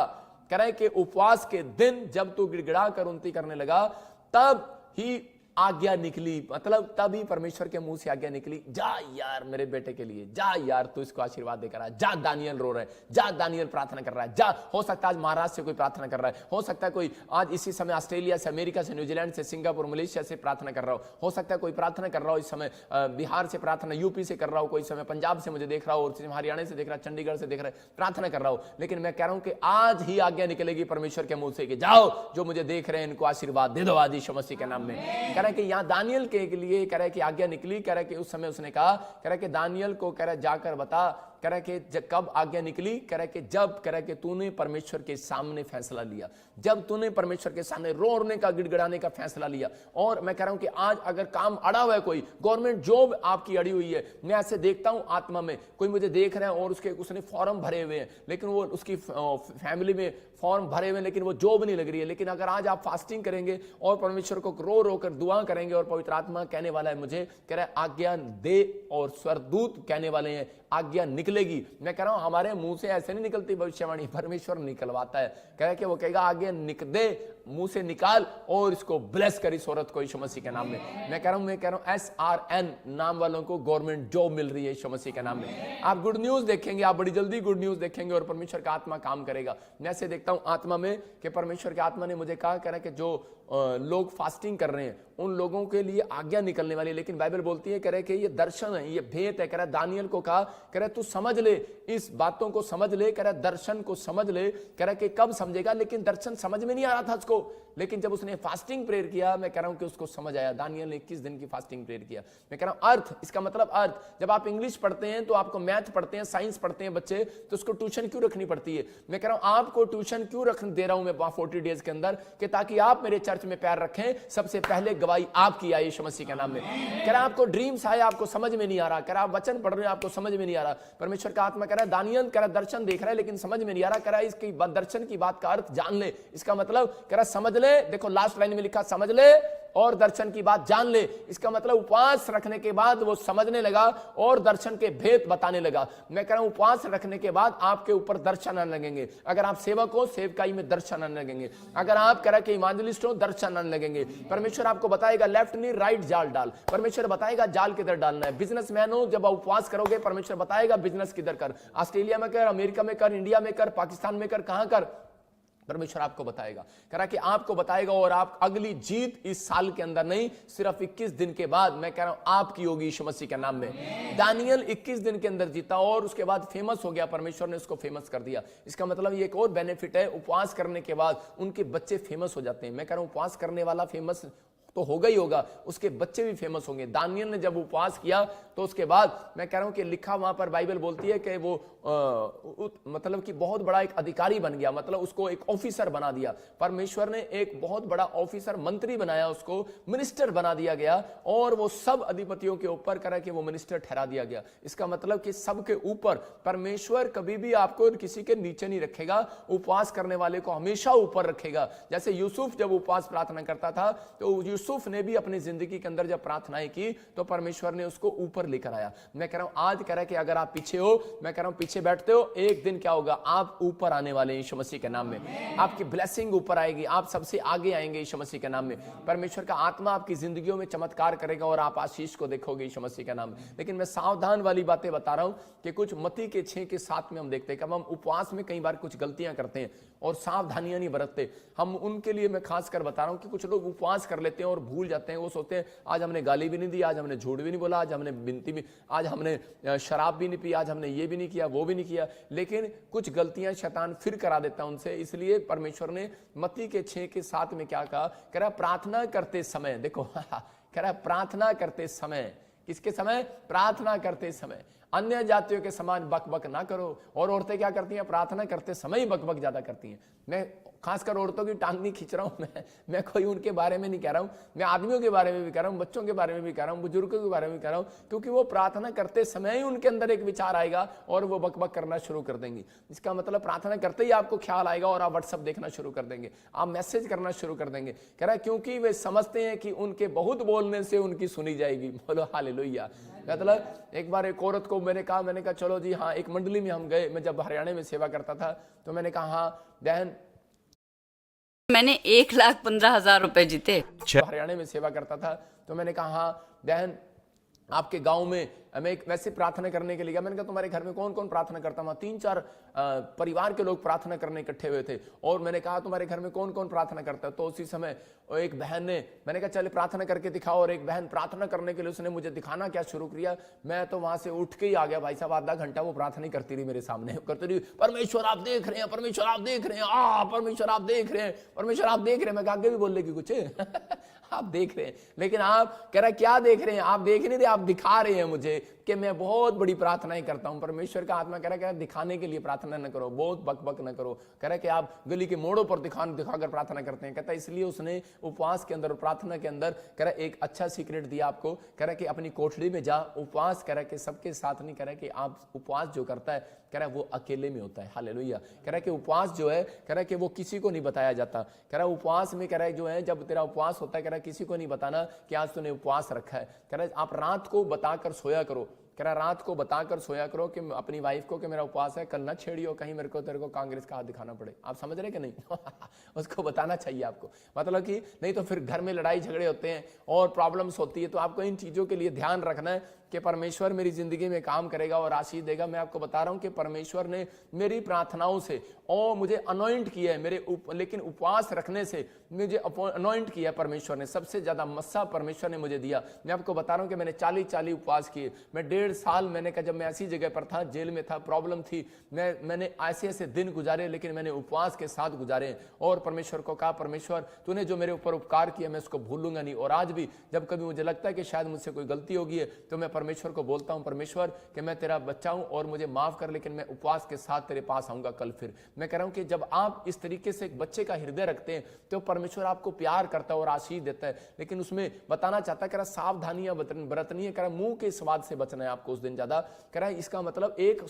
कह रहे कि उपवास के दिन जब तू गिड़गिड़ा कर विनती करने लगा तब ही आज्ञा निकली, मतलब तभी परमेश्वर के मुंह से आज्ञा निकली, जा यार मेरे बेटे के लिए, जा यार तू इसको आशीर्वाद देकर आ, जा दानियल रो रहा है, जा दानियल प्रार्थना कर रहा है, जा। हो सकता है आज महाराष्ट्र से कोई प्रार्थना कर रहा है, हो सकता है कोई आज इसी समय ऑस्ट्रेलिया से, अमेरिका से, न्यूजीलैंड से, सिंगापुर, मलेशिया से प्रार्थना कर रहा हो सकता है कोई प्रार्थना कर रहा हो इस समय बिहार से प्रार्थना, यूपी से कर रहा हो, कोई समय पंजाब से मुझे देख रहा हो, हरियाणा से देख रहा है, चंडीगढ़ से देख रहा है, प्रार्थना कर रहा हो। लेकिन मैं कह रहा हूं कि आज ही आज्ञा निकलेगी परमेश्वर के मुंह से कि जाओ, जो मुझे देख रहे हैं इनको आशीर्वाद दे दो आज यीशु मसीह के नाम में। कह रहा है कि यहाँ दानियल के लिए कह रहा है कि आज्ञा निकली। कह रहा है कि उस समय उसने कहा, कह रहा है कि दानियल को कह रहा है जाकर बता, कह रहा है कि कब आज्ञा निकली, कह रहा है कि जब, कह रहा है कि तूने परमेश्वर के सामने फैसला लिया, जब तूने परमेश्वर के सामने रोने का, गिड़गिड़ाने का फैसला लिया। और मैं कह रहा हूं कि आज अगर काम अड़ा हुआ है, कोई गवर्नमेंट जॉब आपकी अड़ी हुई है, मैं ऐसे देखता हूं आत्मा में, कोई मुझे देख रहा है और उसने फॉर्म भरे हुए हैं, लेकिन वो उसकी फैमिली में फॉर्म भरे हुए हैं लेकिन वो जॉब नहीं लग रही है। लेकिन अगर आज आप फास्टिंग करेंगे और परमेश्वर को रो रो कर दुआ करेंगे और पवित्र आत्मा कहने वाला है मुझे, कह रहा है आज्ञा दे, और स्वर्गदूत कहने वाले हैं आज्ञा निकलेगी। मैं कह रहा हूं हमारे मुंह से ऐसे नहीं निकलती भविष्यवाणी, परमेश्वर निकलवाता है। कह रहा है कि वो कहेगा आज्ञा निक दे, मुंह से निकाल और इसको ब्लेस कर इस औरत को यीशु मसीह के नाम में। मैं कह रहा हूं SRN नाम वालों को गवर्नमेंट जॉब मिल रही है यीशु मसीह के नाम में। आप गुड न्यूज देखेंगे, आप बड़ी जल्दी गुड न्यूज देखेंगे और परमेश्वर का आत्मा काम करेगा। मैं ऐसे देखता हूं आत्मा में कि परमेश्वर के आत्मा ने मुझे कहा, कह रहा है कि जो लोग फास्टिंग कर रहे हैं उन लोगों के लिए आज्ञा निकलने वाली है। लेकिन बाइबल बोलती है, कह रहे कि ये दर्शन है, ये भेद है। कह रहा है दानियल को कहा, कह रहा है तू समझ ले, इस बातों को समझ ले, कह रहा है दर्शन को समझ ले। कह रहा है कि कब समझेगा, लेकिन दर्शन समझ में नहीं आ रहा था उसको, लेकिन जब उसने फास्टिंग प्रेयर किया, मैं कह रहा हूं कि उसको समझ आया। दानियल ने 21 दिन की फास्टिंग प्रेयर किया। मैं कह रहा हूं अर्थ, इसका मतलब अर्थ, जब आप इंग्लिश पढ़ते हैं तो आपको मैथ पढ़ते हैं, साइंस पढ़ते हैं बच्चे, तो उसको ट्यूशन क्यों रखनी पड़ती है। मैं कह रहा हूं आपको ट्यूशन क्यों दे रहा हूं मैं 40 डेज के अंदर, कि ताकि आप मेरे चर्च में पैर रखें, सबसे पहले गवाही आपकी आई यीशु मसीह के नाम में। कह रहा आपको ड्रीम्स आए, आपको समझ में नहीं आ रहा, कह रहा आप वचन पढ़ रहे हो, आपको समझ में नहीं आ रहा। परमेश्वर का आत्मा कह रहा है दानियल, कह रहा दर्शन देख रहा है लेकिन समझ में नहीं आ रहा, कह रहा इसकी दर्शन की बात का अर्थ जान ले। इसका मतलब कह रहा समझ ले, देखो लास्ट लाइन में लिखा समझ ले, और दर्शन की बात जान ले। इसका मतलब उपवास रखने के बाद वो समझने लगा और दर्शन के भेद बताने लगा। मैं कह रहा हूं उपवास रखने के बाद आपके ऊपर दर्शन आने लगेंगे। अगर आप सेवक हो, सेवकाई में दर्शन आने लगेंगे। अगर आप कह रहे कि इवांजलिस्ट हो, दर्शन आने लगेंगे। परमेश्वर आपको बताएगा लेफ्ट नहीं राइट जाल डाल, परमेश्वर बताएगा जाल किधर डालना है। बिजनेसमैन हो, जब आप उपवास करोगे परमेश्वर बताएगा बिजनेस किधर कर, ऑस्ट्रेलिया में कर, अमेरिका में कर, इंडिया में कर, पाकिस्तान में कर, कहां कर, परमेश्वर आपको बताएगा। कह रहा कि आपको बताएगा और आप अगली जीत इस साल के अंदर नहीं, सिर्फ 21 दिन के बाद मैं कह रहा हूं आपकी होगी यीशु मसीह के नाम में। दानियल 21 दिन के अंदर जीता और उसके बाद फेमस हो गया, परमेश्वर ने उसको फेमस कर दिया। इसका मतलब ये एक और बेनिफिट है, उपवास करने के बाद उनके बच्चे फेमस हो जाते हैं। मैं कह रहा हूं उपवास करने वाला फेमस तो होगा ही होगा, उसके बच्चे भी फेमस होंगे। दानियल ने जब उपवास किया तो उसके बाद मैं कह रहा हूं कि लिखा वहां पर बाइबल बोलती है कि वो मतलब कि बहुत बड़ा एक अधिकारी बन गया, मतलब उसको एक ऑफिसर बना दिया। परमेश्वर ने एक बहुत बड़ा ऑफिसर, मंत्री बनाया, उसको मिनिस्टर बना दिया गया और वो सब अधिपतियों के ऊपर करा कि वो मिनिस्टर ठहरा दिया गया। इसका मतलब कि सबके ऊपर परमेश्वर कभी भी आपको किसी के नीचे नहीं रखेगा, उपवास करने वाले को हमेशा ऊपर रखेगा। जैसे यूसुफ जब उपवास प्रार्थना करता था तो यूसुफ ने भी अपनी जिंदगी के अंदर जब प्रार्थनाएं की तो परमेश्वर ने उसको ऊपर लेकर आया। मैं कह रहा हूं आज कह रहा है कि अगर आप पीछे हो, मैं कह रहा हूं पीछे बैठते हो, एक दिन क्या होगा, आप ऊपर आने वाले हैं यीशु मसीह के नाम में। आपकी ब्लेसिंग ऊपर आएगी, आप सबसे आगे आएंगे यीशु मसीह के नाम में। परमेश्वर का आत्मा आपकी जिंदगियों में चमत्कार करेगा और आप आशीष को देखोगे यीशु मसीह के नाम में। लेकिन मैं सावधान वाली बातें बता रहा हूं कि कुछ मत्ती के 6 के 7 में हम देखते हैं कि हम उपवास में कई बार कुछ गलतियां करते हैं और सावधानियां नहीं बरतते। हम उनके लिए मैं खासकर बता रहा हूं कि कुछ लोग उपवास कर लेते हैं और भूल जाते हैं। वो सोचते हैं आज हमने गाली भी नहीं दी, आज हमने झूठ भी नहीं बोला, आज हमने बिनती भी, आज हमने शराब भी नहीं पी, आज हमने ये भी नहीं किया, वो भी नहीं किया। लेकिन कुछ गलतियां शैतान फिर करा देता है उनसे। इसलिए परमेश्वर ने मत्ती के 6 के 7 में क्या कहा, कह रहा प्रार्थना करते समय, देखो कह रहा प्रार्थना करते समय, किसके समय, प्रार्थना करते समय अन्य जातियों के समान बकबक ना करो। और औरतें क्या करती हैं, प्रार्थना करते समय ही बकबक ज्यादा करती हैं। मैं खासकर औरतों की टांग नहीं खींच रहा हूं, मैं कोई उनके बारे में नहीं कह रहा हूं, मैं आदमियों के बारे में भी कह रहा हूं, बच्चों के बारे में भी कह रहा हूं, बुजुर्गों के बारे में भी कह रहा हूं, क्योंकि वो प्रार्थना करते समय ही उनके अंदर एक विचार आएगा और वो बकबक करना शुरू कर देंगी। इसका मतलब प्रार्थना करते ही आपको ख्याल आएगा और आप व्हाट्सएप देखना शुरू कर देंगे, आप मैसेज करना शुरू कर देंगे। कह रहा है क्योंकि वे समझते हैं कि उनके बहुत बोलने से उनकी सुनी जाएगी। बोलो हालेलुया। मतलब एक बार एक औरत को मैंने कहा चलो जी हाँ, एक मंडली में हम गए, मैं जब हरियाणा में सेवा करता था तो मैंने कहा हाँ बहन, मैंने 1,15,000 रुपए जीते। हरियाणा में सेवा करता था तो मैंने कहा हाँ बहन, आपके गांव में मैं एक वैसे प्रार्थना करने के लिए गया। मैंने कहा तुम्हारे घर में कौन कौन प्रार्थना करता था? 3-4 परिवार के लोग प्रार्थना करने इकट्ठे हुए थे और मैंने कहा तुम्हारे घर में कौन कौन प्रार्थना करता है? तो उसी समय एक बहन ने, मैंने कहा चले प्रार्थना करके दिखाओ, और एक बहन प्रार्थना करने के लिए उसने मुझे दिखाना क्या शुरू किया। मैं तो वहां से उठ के ही आ गया भाई साहब, आधा घंटा वो प्रार्थना करती रही मेरे सामने, करती रही परमेश्वर आप देख रहे हैं, परमेश्वर आप देख रहे हैं, परमेश्वर आप देख रहे हैं, परमेश्वर आप देख रहे हैं। मैं आगे भी बोल लेगी कुछ आप देख रहे हैं, लेकिन आप कह रहे क्या देख रहे हैं, आप देख नहीं रहे, आप दिखा रहे हैं मुझे कि मैं बहुत बड़ी प्रार्थनाएं करता हूं। परमेश्वर का आत्मा कह रहा है दिखाने के लिए प्रार्थना न करो, बहुत बकबक न करो। कह रहा है कि आप गली के मोड़ों पर दिखाकर प्रार्थना करते हैं। कहता है इसलिए उसने उपवास के अंदर, प्रार्थना के अंदर कह रहा है एक अच्छा सीक्रेट दिया आपको। कह रहा है कि अपनी कोठरी में जा उपवास, कह रहा है कि सबके साथ नहीं, कह रहा है कि आप उपवास जो करता है कह रहा है वो अकेले में होता है। हालेलुया। कह रहा है कि उपवास जो है, कह रहा है कि वो किसी को नहीं बताया जाता। कह रहा है उपवास में, कह रहा है जो है जब तेरा उपवास होता है, कह रहा है किसी को नहीं बताना कि आज तूने उपवास रखा है। कह रहा है आप रात को बताकर सोया करो। कह रहा रात को बताकर सोया करो कि अपनी वाइफ को कि मेरा उपवास है, कल ना छेड़ियो कहीं मेरे को तेरे को कांग्रेस का हाथ दिखाना पड़े। आप समझ रहे कि नहीं उसको बताना चाहिए आपको, मतलब कि नहीं तो फिर घर में लड़ाई झगड़े होते हैं और प्रॉब्लम्स होती है। तो आपको इन चीजों के लिए ध्यान रखना है कि परमेश्वर मेरी जिंदगी में काम करेगा और आशीष देगा। मैं आपको बता रहा हूं कि परमेश्वर ने मेरी प्रार्थनाओं से और मुझे अनॉइंट किया है, लेकिन उपवास रखने से मुझे अनॉइंट किया परमेश्वर ने। सबसे ज्यादा मस्सा परमेश्वर ने मुझे दिया। मैं आपको बता रहा हूं कि मैंने 40 उपवास किए। मैं 1.5 साल, मैंने कहा जब मैं ऐसी जगह पर था, जेल में था, प्रॉब्लम थी, मैंने ऐसे दिन गुजारे, लेकिन मैंने उपवास के साथ गुजारे और परमेश्वर को कहा परमेश्वर तूने जो मेरे ऊपर उपकार किया मैं उसको भूलूंगा नहीं। और आज भी जब कभी मुझे लगता है कि शायद मुझसे कोई गलती होगी है तो मैं परमेश्वर को बोलता हूं परमेश्वर कि मैं तेरा बच्चा हूं और मुझे माफ कर, लेकिन मैं उपवास के साथ तेरे पास आऊंगा कल फिर। मैं कह रहा हूं कि जब आप इस तरीके से एक बच्चे का हृदय रखते हैं तो परमेश्वर आपको प्यार करता है और आशीष देता है। लेकिन उसमें बताना चाहता है, कह रहा सावधानियां बरतनी है, कह रहा मुंह के स्वाद से बचना है आपको उस दिन ज्यादा। कह रहा इसका मतलब एक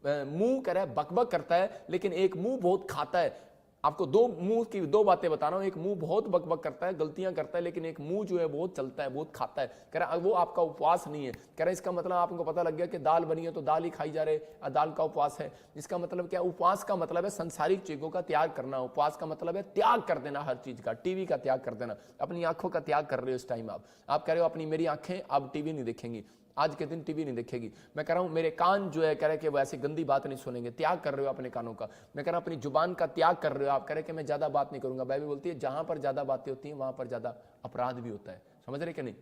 मुंह कह रहा है बकबक करता है, लेकिन एक मुंह बहुत खाता है। आपको दो मुंह की दो बातें बता रहा हूं, एक मुंह बहुत बकबक करता है, गलतियां करता है, लेकिन एक मुंह जो है बहुत चलता है, बहुत खाता है। कह रहा वो आपका उपवास नहीं है। कह रहा इसका मतलब आपको पता लग गया कि दाल बनी है तो दाल ही खाई जा रहे, दाल का उपवास है। इसका मतलब क्या? उपवास का मतलब है संसारिक चीजों का त्याग करना। उपवास का मतलब है त्याग कर देना हर चीज का। टीवी का त्याग कर देना, अपनी आंखों का त्याग कर रहे हो इस टाइम। आप कह रहे हो अपनी मेरी आंखें अब टीवी नहीं देखेंगी, आज के दिन टीवी नहीं देखेगी। मैं कह रहा हूं मेरे कान जो है कह रहे कि वो ऐसी गंदी बात नहीं सुनेंगे। त्याग कर रहे हो अपने कानों का। मैं कह रहा हूं अपनी जुबान का त्याग कर रहे हो। आप कह रहे कि मैं ज्यादा बात नहीं करूंगा। बाइबल बोलती है जहां पर ज्यादा बातें होती हैं वहां पर ज्यादा अपराध भी होता है। समझ रहे कि नहीं?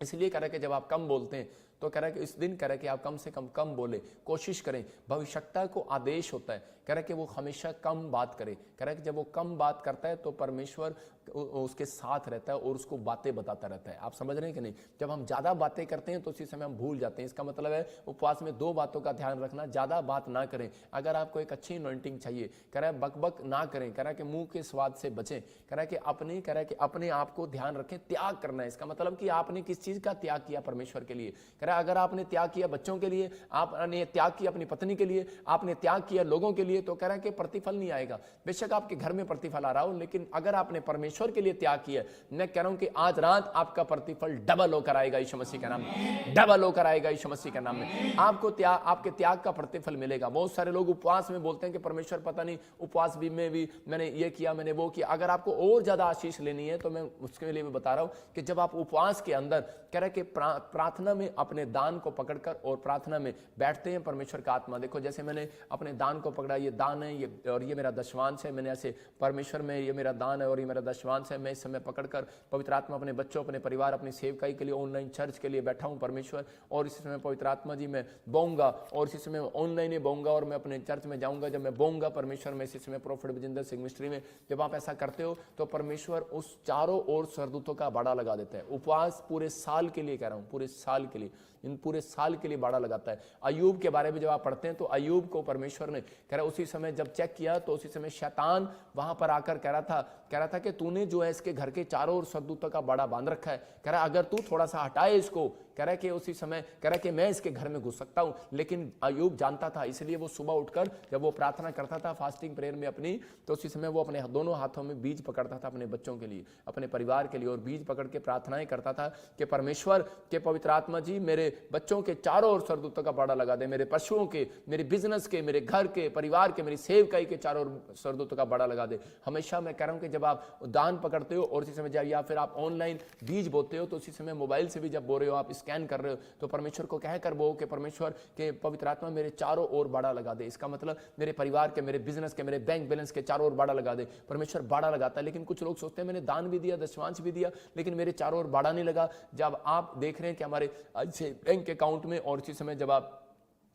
इसलिए कह रहे कि जब आप कम बोलते हैं तो कह रहा है कि इस दिन कह रहा है कि आप कम से कम बोले, कोशिश करें। भविष्यता को आदेश होता है, कह रहा है कि वो हमेशा कम बात करे। कह रहा है कि जब वो कम बात करता है तो परमेश्वर उसके साथ रहता है और उसको बातें बताता रहता है। आप समझ रहे हैं कि नहीं? जब हम ज्यादा बातें करते हैं तो उसी समय हम भूल जाते हैं। इसका मतलब है उपवास में दो बातों का ध्यान रखना, ज्यादा बात ना करें। अगर आपको एक अच्छी अनॉइंटिंग चाहिए, कह रहा है बकबक ना करें। कह रहा है कि मुंह के स्वाद से बचें। कह रहा है कि अपने आप को ध्यान रखें, त्याग करना है। इसका मतलब कि आपने किस चीज का त्याग किया परमेश्वर के लिए। कह रहा है अगर आपने त्याग किया बच्चों के लिए, आपने त्याग किया अपनी पत्नी के लिए, आपने त्याग किया लोगों के लिए, तो कह रहा है कि प्रतिफल नहीं आएगा। बेशक आपके घर में प्रतिफल आ रहा हो, लेकिन अगर आपने परमेश्वर के लिए त्याग किया, मैं कह रहा हूं कि आज रात आपका प्रतिफल डबल होकर आएगा यीशु मसीह के नाम में। डबल होकर आएगा यीशु मसीह के नाम में। आपको आपके त्याग का प्रतिफल मिलेगा। बहुत सारे लोग उपवास में बोलते हैं कि परमेश्वर पता नहीं उपवास में भी मैंने ये किया, मैंने वो किया। अगर आपको और ज्यादा आशीष लेनी है तो मैं उसके लिए भी बता रहा हूं कि जब आप उपवास के अंदर कह रहे कि प्रार्थना में अपने दान को पकड़कर और प्रार्थना में बैठते हैं, परमेश्वर का आत्मा देखो, जैसे मैंने अपने दान को पकड़ा, ये दान है, ये और ये मेरा दशवांश है। मैंने ऐसे परमेश्वर में ये मेरा दान है और ये मेरा दशवांश है। मैं इस समय पकड़कर पवित्र आत्मा अपने बच्चों, अपने परिवार, अपनी सेवकाई के लिए, ऑनलाइन चर्च के लिए बैठा हूं परमेश्वर। और इसी समय पवित्र आत्मा जी मैं बोऊंगा और इसी समय ऑनलाइन ही बोऊंगा और मैं अपने चर्च में जाऊंगा। जब मैं बोऊंगा परमेश्वर में इसी समय प्रोफेट बजिंदर सिंह मिनिस्ट्री में जब आप ऐसा करते हो तो परमेश्वर उस चारों ओर सरदूतों का बाड़ा लगा देता है। उपवास पूरे साल के लिए कह रहा हूं, पूरे साल के लिए, इन पूरे साल के लिए बाड़ा लगाता है। अय्यूब के बारे में जब आप पढ़ते हैं तो अय्यूब को परमेश्वर ने कह रहा उसी समय जब चेक किया तो उसी समय शैतान वहां पर आकर कह रहा था कि तूने जो है इसके घर के चारों ओर सरदूतों का बाड़ा बांध रखा है। कह रहा अगर तू थोड़ा सा हटाए इसको, कह रहा कि उसी समय कह रहा कि मैं इसके घर में घुस सकता हूं। लेकिन अय्यूब जानता था, इसलिए वो सुबह उठकर जब वो प्रार्थना करता था फास्टिंग प्रेयर में अपनी, तो उसी समय वो अपने दोनों हाथों में बीज पकड़ता था अपने बच्चों के लिए, अपने परिवार के लिए, और बीज पकड़ के प्रार्थनाएं करता था कि परमेश्वर के पवित्र आत्मा जी मेरे बच्चों के चारों ओर सरदूतों का बाड़ा लगा दे, मेरे पशुओं के, मेरे बिजनेस के, मेरे घर के, परिवार के, मेरी सेवकाई के चारों ओर सरदूतों का बाड़ा लगा दे। हमेशा मैं कह रहा हूं कि जब आप दान पकड़ते हो और उसी समय जब या फिर आप ऑनलाइन बीज बोते हो तो उसी समय मोबाइल से भी जब बो रहे हो, आप स्कैन कर रहे हो, तो परमेश्वर को कह कर बो कि परमेश्वर के पवित्र आत्मा मेरे चारों ओर बाड़ा लगा दे। इसका मतलब मेरे परिवार के, मेरे बिजनेस के, मेरे बैंक बैलेंस के चारों ओर बाड़ा लगा दे। परमेश्वर बाड़ा लगाता है। लेकिन कुछ लोग सोचते हैं मैंने दान भी दिया, दशवांश भी दिया, लेकिन मेरे चारों ओर बाड़ा नहीं लगा। जब आप देख रहे हैं कि हमारे बैंक अकाउंट में और इसी समय जब आप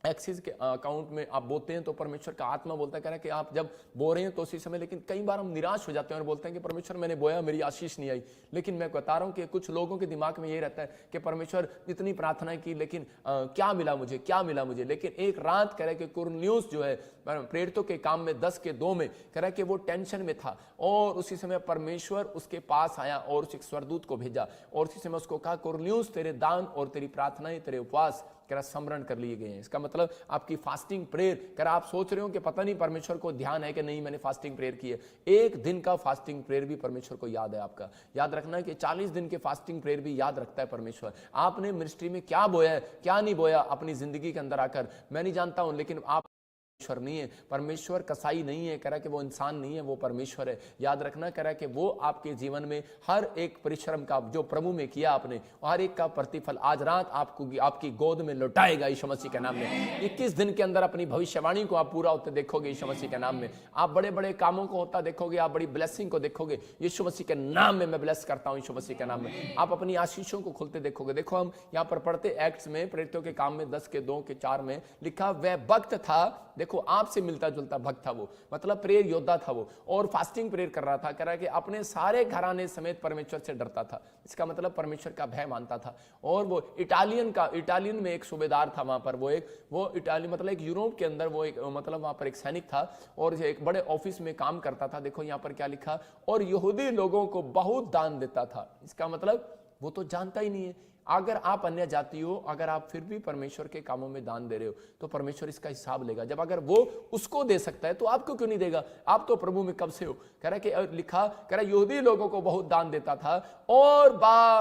एक्सिस के अकाउंट में आप बोते हैं तो परमेश्वर का आत्मा बोलता है, कह रहा है कि आप जब बो रहे हैं तो उसी समय, लेकिन कई बार हम निराश हो जाते हैं और बोलते हैं कि परमेश्वर मैंने बोया, मेरी आशीष नहीं आई। लेकिन मैं बता रहा हूं कि कुछ लोगों के दिमाग में ये रहता है कि परमेश्वर इतनी प्रार्थनाएं की लेकिन क्या मिला मुझे, क्या मिला मुझे। लेकिन एक रात कह रहा है कि कुरन्यूस जो है प्रेरितों के काम में 10 के 2 में कह रहा है कि वो टेंशन में था और उसी समय परमेश्वर उसके पास आया और उस एक स्वरदूत को भेजा और उसी समय उसको कहा कुरन्यूस तेरे दान और तेरी प्रार्थनाएं, तेरे उपवास कह रहा स्मरण कर लिए गए हैं। इसका मतलब आपकी फास्टिंग प्रेयर, कह रहा आप सोच रहे हो कि पता नहीं परमेश्वर को ध्यान है कि नहीं मैंने फास्टिंग प्रेयर की है। एक दिन का फास्टिंग प्रेयर भी परमेश्वर को याद है। आपका याद रखना है कि 40 दिन के फास्टिंग प्रेयर भी याद रखता है परमेश्वर। आपने मिनिस्ट्री में क्या बोया है, क्या नहीं बोया अपनी जिंदगी के अंदर आकर, मैं नहीं जानता हूं, लेकिन आप परमेश्वर नहीं है, परमेश्वर कसाई नहीं है, कह रहा कि वो इंसान नहीं है, वो परमेश्वर है। याद रखना, कह रहा कि वो आपके जीवन में हर एक परिश्रम का जो प्रभु में किया आपने, हर एक का प्रतिफल आज रात आपको आपकी गोद में लौटाएगा यीशु मसीह के नाम में। 21 दिन के अंदर अपनी भविष्यवाणी को आप पूरा होते देखोगे यीशु मसीह के नाम में। आप बड़े बड़े कामों को होता देखोगे, आप बड़ी ब्लेसिंग को देखोगे यीशु मसीह के नाम में। मैं ब्लेस करता हूं यीशु मसीह के नाम में। आप अपनी आशीषों को खुलते देखोगे। देखो हम यहाँ पर पढ़ते एक्ट्स में प्रेरितों के काम में 10 के 2 के 4 में लिखा वह भक्त था, देखो आपसे मिलता जुलता भक्त था वो, मतलब प्रेयर योद्धा था वो, और फास्टिंग प्रेयर कर रहा था। कह रहा है कि अपने सारे घराने समेत परमेश्वर से डरता था। इसका मतलब परमेश्वर का भय मानता था। और वो इटालियन में एक सूबेदार था वहां पर, वो इटाली मतलब एक यूरोप के अंदर वो एक मतलब वहां पर एक सैनिक था और एक बड़े ऑफिस में काम करता था। देखो यहाँ पर क्या लिखा, और यहूदी लोगों को बहुत दान देता था। इसका मतलब वो तो जानता ही नहीं है, अगर आप अन्य जाति हो, अगर आप फिर भी परमेश्वर के कामों में दान दे रहे हो तो परमेश्वर इसका हिसाब लेगा। जब अगर वो उसको दे सकता है तो आपको क्यों नहीं देगा? आप तो प्रभु में कब से हो। कह रहा है कि लिखा, कह रहा यहूदी लोगों को बहुत दान देता था और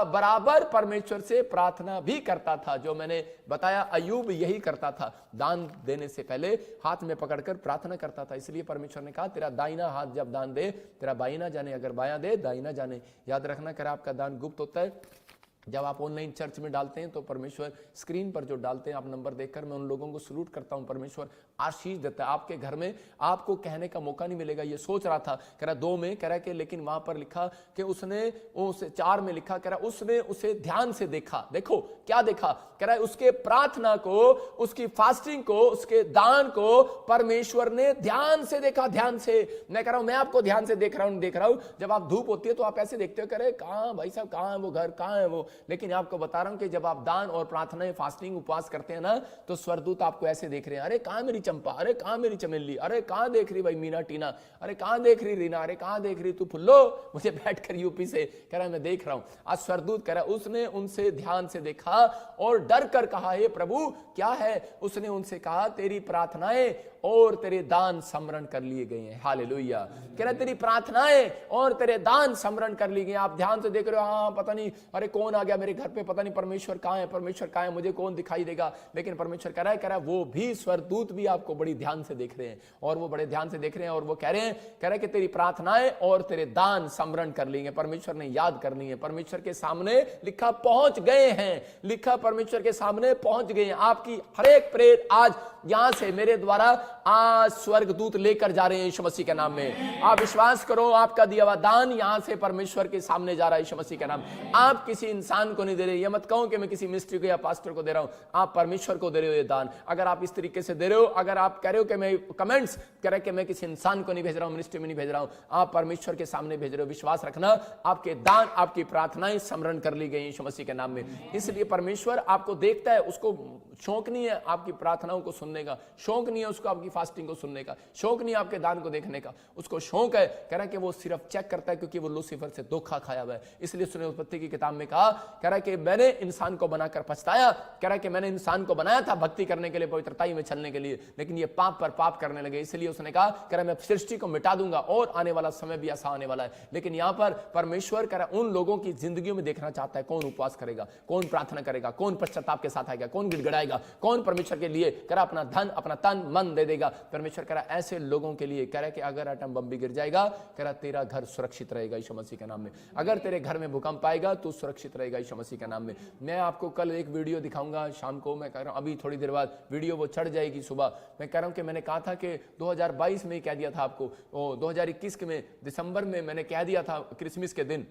बराबर परमेश्वर से प्रार्थना भी करता था। जो मैंने बताया अय्यूब यही करता था, दान देने से पहले हाथ में पकड़कर प्रार्थना करता था। इसलिए परमेश्वर ने कहा तेरा दाहिना हाथ जब दान दे तेरा बाईं ना जाने, अगर बायां दे दाईं ना जाने। याद रखना, कर आपका दान गुप्त होता है। जब आप ऑनलाइन चर्च में डालते हैं तो परमेश्वर स्क्रीन पर जो डालते हैं आप नंबर देखकर, मैं उन लोगों को सलूट करता हूं। परमेश्वर आशीष देता है। आपके घर में आपको कहने का मौका नहीं मिलेगा। ये सोच रहा था, कह रहा 2 में, कह रहा कि लेकिन वहां पर लिखा कि उसने उसे 4 में लिखा, कह रहा उसने उसे ध्यान से देखा। देखो क्या देखा, कह रहा है उसके प्रार्थना को, उसकी फास्टिंग को, उसके दान को परमेश्वर ने ध्यान से देखा। ध्यान से मैं कह रहा हूं, मैं आपको ध्यान से देख रहा हूं, देख रहा हूं। जब आप धूप होती है तो आप ऐसे देखते हो, कह रहे कहां भाई साहब, कहां है वो घर, कहां है वो। लेकिन आपको बता रहा हूं कि जब आप दान और प्रार्थना, फास्टिंग, उपवास करते हैं ना, तो स्वर्गदूत आपको ऐसे देख रहे हैं। अरे कहां मेरी चंपा, अरे कहां मेरी चमेली, अरे कहां देख रही भाई मीना टीना, अरे कहां देख रही रीना, अरे कहां देख रही तू फुल्लो, मुझे बैठकर यूपी से। कह रहा है मैं देख रहा हूं। आज स्वर्गदूत कह रहा है उसने उनसे ध्यान से देखा और डर कर कहा, हे प्रभु क्या है? उसने उनसे कहा तेरी प्रार्थनाएं और तेरे दान स्मरण कर लिए गए हैं। हालेलुया। कह रहा तेरी प्रार्थनाएं और तेरे दान स्मरण कर लिए गए। आप ध्यान से देख रहे हो, हाँ पता नहीं, अरे कौन आ गया मेरे घर पे, पता नहीं परमेश्वर कहां है, परमेश्वर कहां है, मुझे कौन दिखाई देगा। लेकिन परमेश्वर कह रहा है वो भी स्वर्गदूत भी आपको बड़ी ध्यान से देख रहे हैं, और वो बड़े ध्यान से देख रहे हैं। और वो कह रहे हैं कि तेरी प्रार्थनाएं और तेरे दान स्मरण कर लेंगे। परमेश्वर ने याद कर ली है, परमेश्वर के सामने लिखा पहुंच गए हैं, लिखा परमेश्वर के सामने पहुंच गए हैं। आपकी हर एक प्रेयर आज यहां से मेरे द्वारा आज स्वर्गदूत लेकर जा रहे हैं यीशु मसीह के नाम में। आप विश्वास करो, आपका दिया हुआ दान यहां से परमेश्वर के सामने जा रहा है यीशु मसीह के नाम। आप किसी इंसान को नहीं दे रहे। ये मत कहो कि मैं किसी मिनिस्ट्री को या पास्टर को दे रहा हूं, आप परमेश्वर को दे रहे हो ये दान। अगर आप इस तरीके से दे रहे हो, अगर आप कह रहे हो कि मैं कमेंट्स कह रहे कि मैं किसी इंसान को नहीं भेज रहा हूं, मिनिस्ट्री में नहीं भेज रहा हूं, आप परमेश्वर के सामने भेज रहे हो। विश्वास रखना, आपके दान, आपकी प्रार्थनाएं स्मरण कर ली गई यीशु मसीह के नाम में। इसलिए परमेश्वर आपको देखता है, उसको शौक नहीं है आपकी प्रार्थनाओं को सुनने का, शौक नहीं है उसको आपकी फास्टिंग को सुनने का, शौक नहीं है आपके दान को देखने का। उसको शौक है, कह रहा है कि वो सिर्फ चेक करता है क्योंकि वो लूसीफर से धोखा खाया हुआ है। इसलिए उसने उत्पत्ति की किताब में कहा, कह रहा है कि मैंने इंसान को बनाकर पछताया। कह रहा है कि मैंने इंसान को बनाया था भक्ति करने के लिए, पवित्रताई में चलने के लिए, लेकिन ये पाप पर पाप करने लगे। इसलिए उसने कहा, कह रहा है मैं सृष्टि को मिटा दूंगा और आने वाला समय भी ऐसा आने वाला है। लेकिन यहां पर परमेश्वर कह रहा है उन लोगों की जिंदगी में देखना चाहता है, कौन उपवास करेगा, कौन प्रार्थना करेगा, कौन पश्चाताप के साथ आएगा, कौन गिड़गिड़ाएगा, कौन परमेश्वर के लिए कह रहा अपना धन, अपना तन मन दे देगा। परमेश्वर कह रहा ऐसे लोगों के लिए, कह रहा है कि अगर एटम बम भी गिर जाएगा, कह रहा तेरा घर सुरक्षित रहेगा यीशु मसीह के नाम में। अगर तेरे घर में भूकंप आएगा तो सुरक्षित रहेगा यीशु मसीह के नाम में। मैं आपको कल एक वीडियो दिखाऊंगा शाम को, मैं कह रहा हूं अभी थोड़ी देर बाद वीडियो वो चढ़ जाएगी सुबह। मैं कह रहा हूं कि मैंने कहा था कि 2022 में कह दिया था आपको, 2021 में दिसंबर में मैंने कह दिया था क्रिसमस के दिन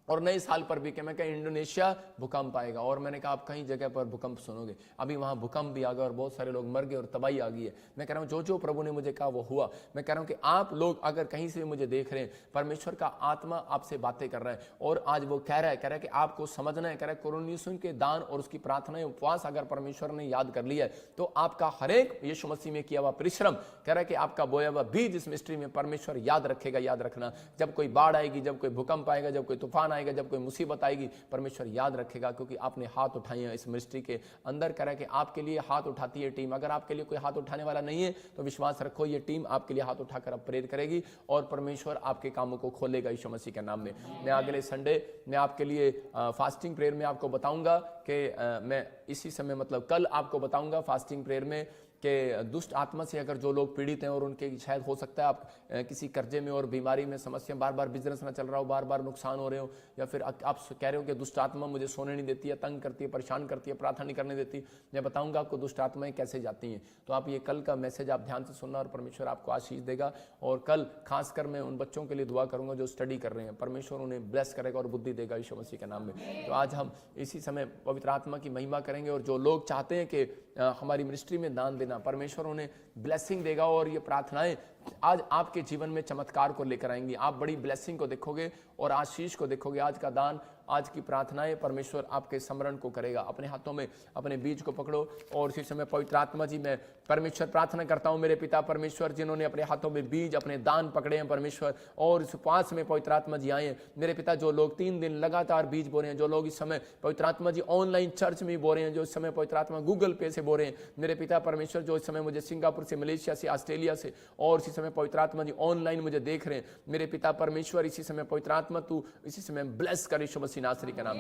और नए साल पर भी कि मैं कहा इंडोनेशिया भूकंप आएगा, और मैंने कहा आप कई जगह पर भूकंप सुनोगे। अभी वहां भूकंप भी आ गया और बहुत सारे लोग मर गए और तबाही आ गई है। मैं कह रहा हूं जो जो प्रभु ने मुझे कहा वो हुआ। मैं कह रहा हूं कि आप लोग अगर कहीं से मुझे देख रहे हैं, परमेश्वर का आत्मा आपसे बातें कर रहा है और आज वो कह रहा है कि आपको समझना है, कह रहा है कुरनेलियुस के दान और उसकी प्रार्थनाएं, उपवास अगर परमेश्वर ने याद कर लिया है तो आपका हर एक यीशु मसीह में किया हुआ परिश्रम, कह रहा है कि आपका बोया हुआ बीज इस मिस्ट्री में परमेश्वर याद रखेगा। याद रखना, जब कोई बाढ़ आएगी, जब कोई भूकंप आएगा, जब कोई तूफान आएगा, जब कोई मुसीबत आएगी, परमेश्वर याद रखेगा क्योंकि आपने हाथ उठाए हैं इस मिनिस्ट्री के अंदर। कह रहा है कि आपके लिए हाथ उठाती है टीम। अगर आपके लिए कोई हाथ उठाने वाला नहीं है तो विश्वास रखो ये टीम आपके लिए हाथ उठाकर अब प्रेयर करेगी और परमेश्वर आपके कामों को खोलेगा यीशु मसीह के नाम में। मैं अगले संडे में आपके लिए फास्टिंग प्रेयर में आपको बताऊंगा कि मैं इसी समय मतलब कल आपको बताऊंगा फास्टिंग प्रेयर में कि दुष्ट आत्मा से अगर जो लोग पीड़ित हैं और उनके शायद हो सकता है आप किसी कर्जे में और बीमारी में, समस्या, बार बार बिजनेस ना चल रहा हो, बार बार नुकसान हो रहे हो, या फिर आप कह रहे हो कि दुष्ट आत्मा मुझे सोने नहीं देती है, तंग करती है, परेशान करती है, प्रार्थना नहीं करने देती। मैं बताऊंगा आपको दुष्ट आत्माएं कैसे जाती हैं। तो आप ये कल का मैसेज आप ध्यान से सुनना और परमेश्वर आपको आशीष देगा। और कल खासकर मैं उन बच्चों के लिए दुआ करूंगा जो स्टडी कर रहे हैं, परमेश्वर उन्हें ब्लेस करेगा और बुद्धि देगा यीशु मसीह के नाम में। तो आज हम इसी समय पवित्र आत्मा की महिमा करेंगे और जो लोग चाहते हैं कि हमारी मिनिस्ट्री में दान देना, परमेश्वर उन्हें ब्लेसिंग देगा और ये प्रार्थनाएं आज आपके जीवन में चमत्कार को लेकर आएंगी। आप बड़ी ब्लेसिंग को देखोगे और आशीष को देखोगे। आज का दान, आज की प्रार्थनाएं परमेश्वर आपके स्मरण को करेगा। अपने हाथों में अपने बीज को पकड़ो और इसी समय पवित्र आत्मा जी, मैं परमेश्वर प्रार्थना करता हूं मेरे पिता परमेश्वर, जिन्होंने अपने हाथों में बीज, अपने दान पकड़े हैं परमेश्वर, और इस उपवास में पवित्र आत्मा जी आए हैं मेरे पिता। जो लोग 3 दिन लगातार बीज बो रहे हैं, जो लोग इस समय पवित्र आत्मा जी ऑनलाइन चर्च में बो रहे हैं, जो इस समय पवित्र आत्मा गूगल पे से बो रहे हैं मेरे पिता परमेश्वर, जो इस समय मुझे सिंगापुर से, मलेशिया से, ऑस्ट्रेलिया से और इसी समय पवित्र आत्मा जी ऑनलाइन मुझे देख रहे हैं मेरे पिता परमेश्वर, इसी समय पवित्र आत्मा तू इसी समय ब्लेस कर यीशु मसीह नासरी का नाम,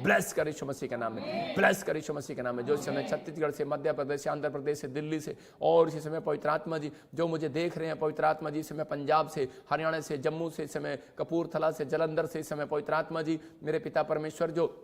ब्लेस कर यीशु मसीह का नाम में, ब्लेस कर यीशु मसीह का नाम में। जो इस समय छत्तीसगढ़ से, मध्य प्रदेश से, आंध्र प्रदेश से, दिल्ली से और इसी समय पवित्र आत्मा जी जो मुझे देख रहे हैं पवित्र आत्मा जी, इस समय पंजाब से, हरियाणा से, जम्मू से, इस समय कपूरथला से, जलंधर से, इस समय पवित्र आत्मा जी मेरे पिता परमेश्वर, जो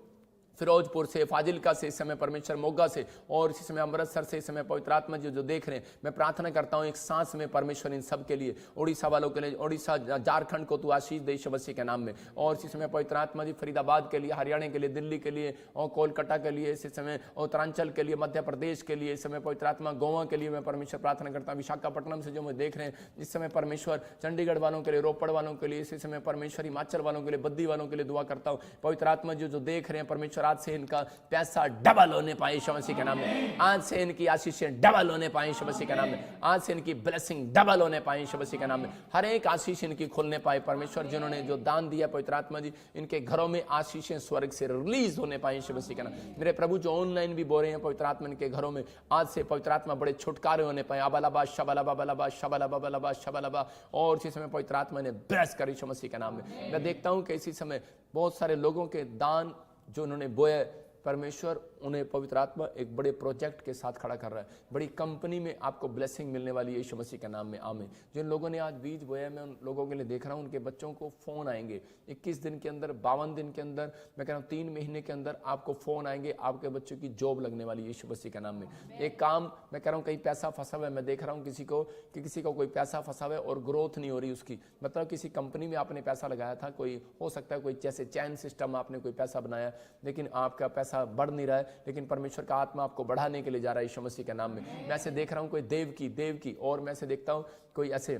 फिरोजपुर से, फाजिलका से, इस समय परमेश्वर मोगा से और इसी समय अमृतसर से, इस समय पवित्र आत्मा जी जो देख रहे हैं, मैं प्रार्थना करता हूं एक सांस में परमेश्वर इन सब के लिए, उड़ीसा वालों के लिए, उड़ीसा झारखंड को तू आशीष दे यीशु मसीह के नाम में। और इसी समय पवित्र आत्मा जी फरीदाबाद के लिए, हरियाणा के लिए, दिल्ली के लिए और कोलकाता के लिए, इस समय उत्तरांचल के लिए, मध्य प्रदेश के लिए, इस समय पवित्र आत्मा गोवा के लिए मैं परमेश्वर प्रार्थना करता हूँ। विशाखापट्टनम से जो मुझे देख रहे हैं इस समय परमेश्वर, चंडीगढ़ वालों के लिए, रोपड़ वालों के लिए, इसी समय परमेश्वर हिमाचल वालों के लिए, बद्दी वालों के लिए दुआ करता हूँ। पवित्र आत्मा जी जो देख रहे हैं परमेश्वर, आज से इनका पैसा डबल होने पाए यीशु मसीह के नाम में, आज से इनकी आशीषें डबल होने पाए यीशु मसीह के नाम में, आज से इनकी ब्लेसिंग डबल होने पाए यीशु मसीह के नाम में, हर एक आशीष इनकी खुलने पाए परमेश्वर। जिन्होंने जो दान दिया पवित्र आत्मा जी, इनके घरों में आशीषें स्वर्ग से रिलीज होने पाए यीशु मसीह के नाम। मेरे प्रभु जो ऑनलाइन भी बोल रहे हैं पवित्र आत्मा, इनके घरों में आज से पवित्र आत्मा बड़े छुटकारे होने पाए। अबलबा शबलबा बलबा शबलबा बलबा शबलबा और इसी समय पवित्र आत्मा ने ब्लेस कर यीशु मसीह के नाम में। मैं देखता हूं कि इसी समय बहुत सारे लोगों के दान जो उन्होंने बोए परमेश्वर, उन्हें पवित्र आत्मा एक बड़े प्रोजेक्ट के साथ खड़ा कर रहा है। बड़ी कंपनी में आपको ब्लेसिंग मिलने वाली है यीशु मसीह के नाम में, आमीन। जिन लोगों ने आज बीज बोया, मैं उन लोगों के लिए देख रहा हूं, उनके बच्चों को फोन आएंगे 21 दिन के अंदर, 52 दिन के अंदर, मैं कह रहा हूं 3 महीने के अंदर आपको फोन आएंगे, आपके बच्चों की जॉब लगने वाली है यीशु मसीह के नाम में। एक काम मैं कह रहा हूं, कहीं पैसा फंसा हुआ है, मैं देख रहा हूं किसी को कि किसी को कोई पैसा फंसा हुआ है और ग्रोथ नहीं हो रही उसकी, मतलब किसी कंपनी में आपने पैसा लगाया था, कोई हो सकता है कोई जैसे चैन सिस्टम आपने कोई पैसा बनाया, लेकिन आपका पैसा बढ़ नहीं रहा है, लेकिन परमेश्वर का आत्मा आपको बढ़ाने के लिए जा रहा है यीशु मसीह के नाम में। मैं ऐसे देख रहा हूं कोई देव की और मैं ऐसे देखता हूं कोई ऐसे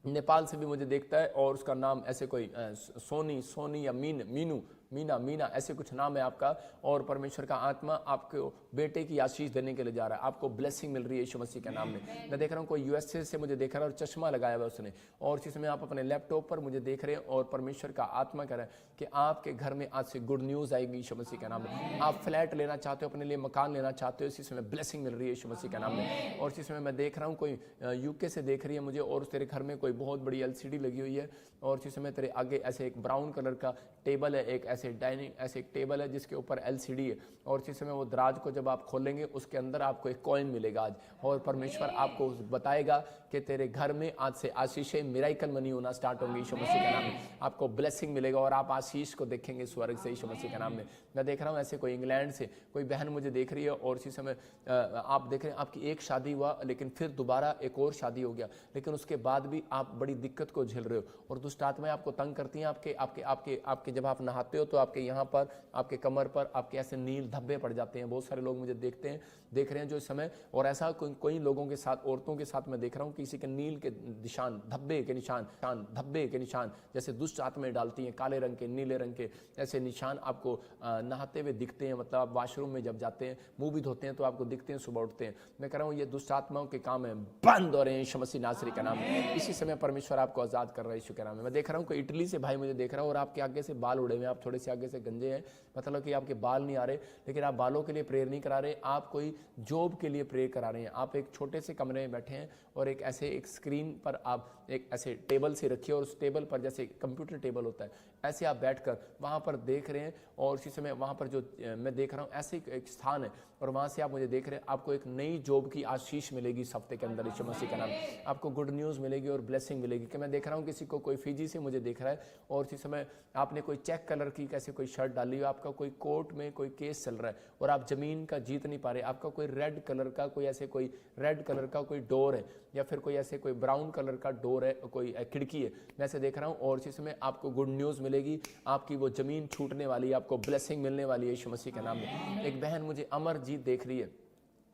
नेपाल से भी मुझे देखता है और उसका नाम ऐसे कोई सोनी या मीना ऐसे कुछ नाम है आपका, और परमेश्वर का आत्मा आपको बेटे की आशीष देने के लिए जा रहा है, आपको ब्लेसिंग मिल रही है यीशु मसीह के नाम में। मैं देख रहा हूँ कोई यूएसए से मुझे देख रहा है और चश्मा लगाया हुआ उसने, और इसी समय आप अपने लैपटॉप पर मुझे देख रहे हैं और परमेश्वर का आत्मा कह रहा है कि आपके घर में आज से गुड न्यूज आएगी यीशु मसीह के नाम में। आप फ्लैट लेना चाहते हो, अपने लिए मकान लेना चाहते हो, इसी समय ब्लेसिंग मिल रही है यीशु मसीह के नाम में। और इसी समय मैं देख रहा हूँ कोई यूके से देख रही है मुझे, और तेरे घर में कोई बहुत बड़ी एलसीडी लगी हुई है, और इसी समय तेरे आगे ऐसे एक ब्राउन कलर का टेबल है, एक ऐसे डाइनिंग ऐसे एक टेबल है जिसके ऊपर एलसीडी है, और इसी समय वो दराज को जब आप खोलेंगे उसके अंदर आपको एक कॉइन मिलेगा आज, और परमेश्वर आपको बताएगा कि तेरे घर में आज से आशीषें मिराइकल मनी होना स्टार्ट होंगी यीशु मसीह के नाम में। आपको ब्लेसिंग मिलेगा और आप आशीष को देखेंगे स्वर्ग से यीशु मसीह के नाम में। मैं देख रहा हूँ ऐसे कोई इंग्लैंड से कोई बहन मुझे देख रही है, और इसी समय आप देख रहे हैं आपकी एक शादी हुआ, लेकिन फिर दोबारा एक और शादी हो गया, लेकिन उसके बाद भी आप बड़ी दिक्कत को झेल रहे हो, और दुष्ट आत्माएं आपको तंग करती हैं। आपके जब आप नहाते हो तो आपके यहाँ पर, आपके कमर पर आपके ऐसे नील धब्बे पड़ जाते हैं। बहुत सारे लोग मुझे देख रहे हैं जो इस समय, और ऐसा कोई लोगों के साथ, औरतों के साथ मैं देख रहा हूँ किसी के नील के निशान, धब्बे के निशान जैसे दुष्ट आत्माएं डालती हैं, काले रंग के, नीले रंग के ऐसे निशान आपको नहाते हुए दिखते हैं। मतलब आप वॉशरूम में जब जाते हैं, मुंह भी धोते हैं तो आपको दिखते हैं, सुबह उठते हैं। मैं कह रहा हूँ ये दुष्ट आत्माओं के काम है, बंद हो रहे हैं यीशु मसीह नासरी का नाम है। इसी समय परमेश्वर आपको आजाद कर रहा है यीशु के नाम में। मैं देख रहा हूँ कोई इटली से भाई मुझे देख रहा है, और आपके आगे से बाल उड़े हुए हैं, आप थोड़े से आगे से गंजे हैं, मतलब कि आपके बाल नहीं आ रहे, लेकिन आप बालों के लिए प्रेयर नहीं करा रहे, आप कोई जॉब के लिए प्रेयर करा रहे हैं। आप एक छोटे से कमरे में बैठे हैं और एक ऐसे एक स्क्रीन पर आप एक ऐसे टेबल से रखिए, और उस टेबल पर जैसे कंप्यूटर टेबल होता है ऐसे आप बैठकर वहाँ पर देख रहे हैं, और उसी समय वहाँ पर जो मैं देख रहा हूँ ऐसे एक स्थान है, और वहाँ से आप मुझे देख रहे हैं, आपको एक नई जॉब की आशीष मिलेगी इस हफ्ते के अंदर यीशु मसीह का नाम। आपको गुड न्यूज़ मिलेगी और ब्लेसिंग मिलेगी। कि मैं देख रहा हूँ किसी को कोई फिजी से मुझे देख रहा है, और इसी समय आपने कोई चेक कलर की कैसे कोई शर्ट डाली हो, आपका कोई कोर्ट में कोई केस चल रहा है और आप जमीन का जीत नहीं पा रहे, आपका कोई रेड कलर का कोई डोर है, या फिर कोई ऐसे कोई ब्राउन कलर का डोर है, कोई खिड़की है, मैं ऐसे देख रहा हूँ, और इसी समय आपको गुड न्यूज़ मिलेगी, आपकी वो जमीन छूटने वाली है, आपको ब्लेसिंग मिलने वाली है यीशु मसीह के नाम में। एक बहन मुझे अमरजीत देख रही है,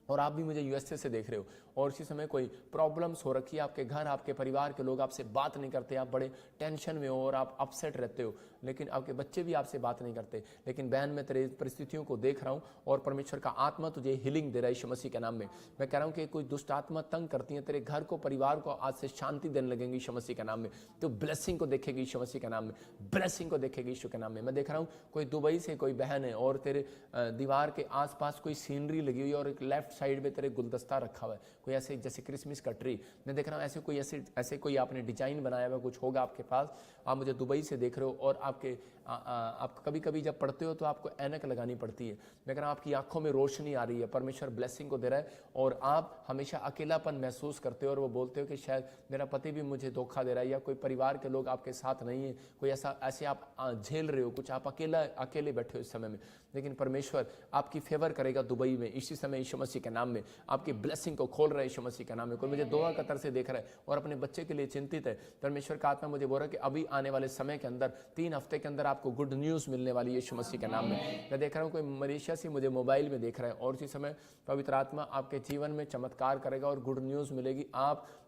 और आप भी मुझे यूएसए से देख रहे हो और इसी समय कोई प्रॉब्लम्स हो रखी है, आपके घर, आपके परिवार के लोग आपसे बात नहीं करते, आप बड़े टेंशन में हो और आप अपसेट रहते हो, लेकिन आपके बच्चे भी आपसे बात नहीं करते, लेकिन बहन मैं तेरे परिस्थितियों को देख रहा हूँ और परमेश्वर का आत्मा तुझे हीलिंग दे रहा है यीशु मसीह के नाम में। मैं कह रहा हूँ कि कोई दुष्ट आत्मा तंग करती है तेरे घर को, परिवार को, आज से शांति देने लगेंगी यीशु मसीह के नाम में। तो ब्लेसिंग को देखेगी यीशु मसीह के नाम में, ब्लेसिंग को देखेगी यीशु के नाम में। मैं देख रहा हूँ कोई दुबई से कोई बहन है और तेरे दीवार के आसपास कोई सीनरी लगी हुई है और एक लेफ्ट साइड में तेरे गुलदस्ता रखा हुआ है, कोई ऐसे जैसे क्रिसमस का ट्री। मैं देख रहा हूँ ऐसे कोई आपने डिजाइन बनाया हुआ कुछ होगा आपके पास। आप मुझे दुबई से देख रहे हो और आप कभी कभी जब पढ़ते हो तो आपको ऐनक लगानी पड़ती है। मैं कह रहा हूँ आपकी आंखों में रोशनी आ रही है, परमेश्वर ब्लेसिंग को दे रहा है और आप हमेशा अकेलापन महसूस करते हो और वो बोलते हो कि शायद मेरा पति भी मुझे धोखा दे रहा है या कोई परिवार के लोग आपके साथ नहीं है, कोई ऐसे आप झेल रहे हो, कुछ आप अकेले बैठे हो इस समय में, लेकिन परमेश्वर आपकी फेवर करेगा दुबई में इसी समय यीशु मसीह के नाम में। आपकी ब्लेसिंग को खोल रहा है यीशु मसीह के नाम में। कोई मुझे दुआ कतर से देख रहा है और अपने बच्चे के लिए चिंतित है, परमेश्वर का आत्मा मुझे बोल रहा है कि अभी आने वाले समय के अंदर 3 हफ्ते के अंदर आपको गुड न्यूज़ मिलने वाली है यीशु मसीह के नाम में। मैं देख रहा हूँ कोई मलेशिया से मुझे मोबाइल में देख रहा है और इसी समय पवित्र आत्मा आपके जीवन में चमत्कार करेगा और गुड न्यूज़ मिलेगी।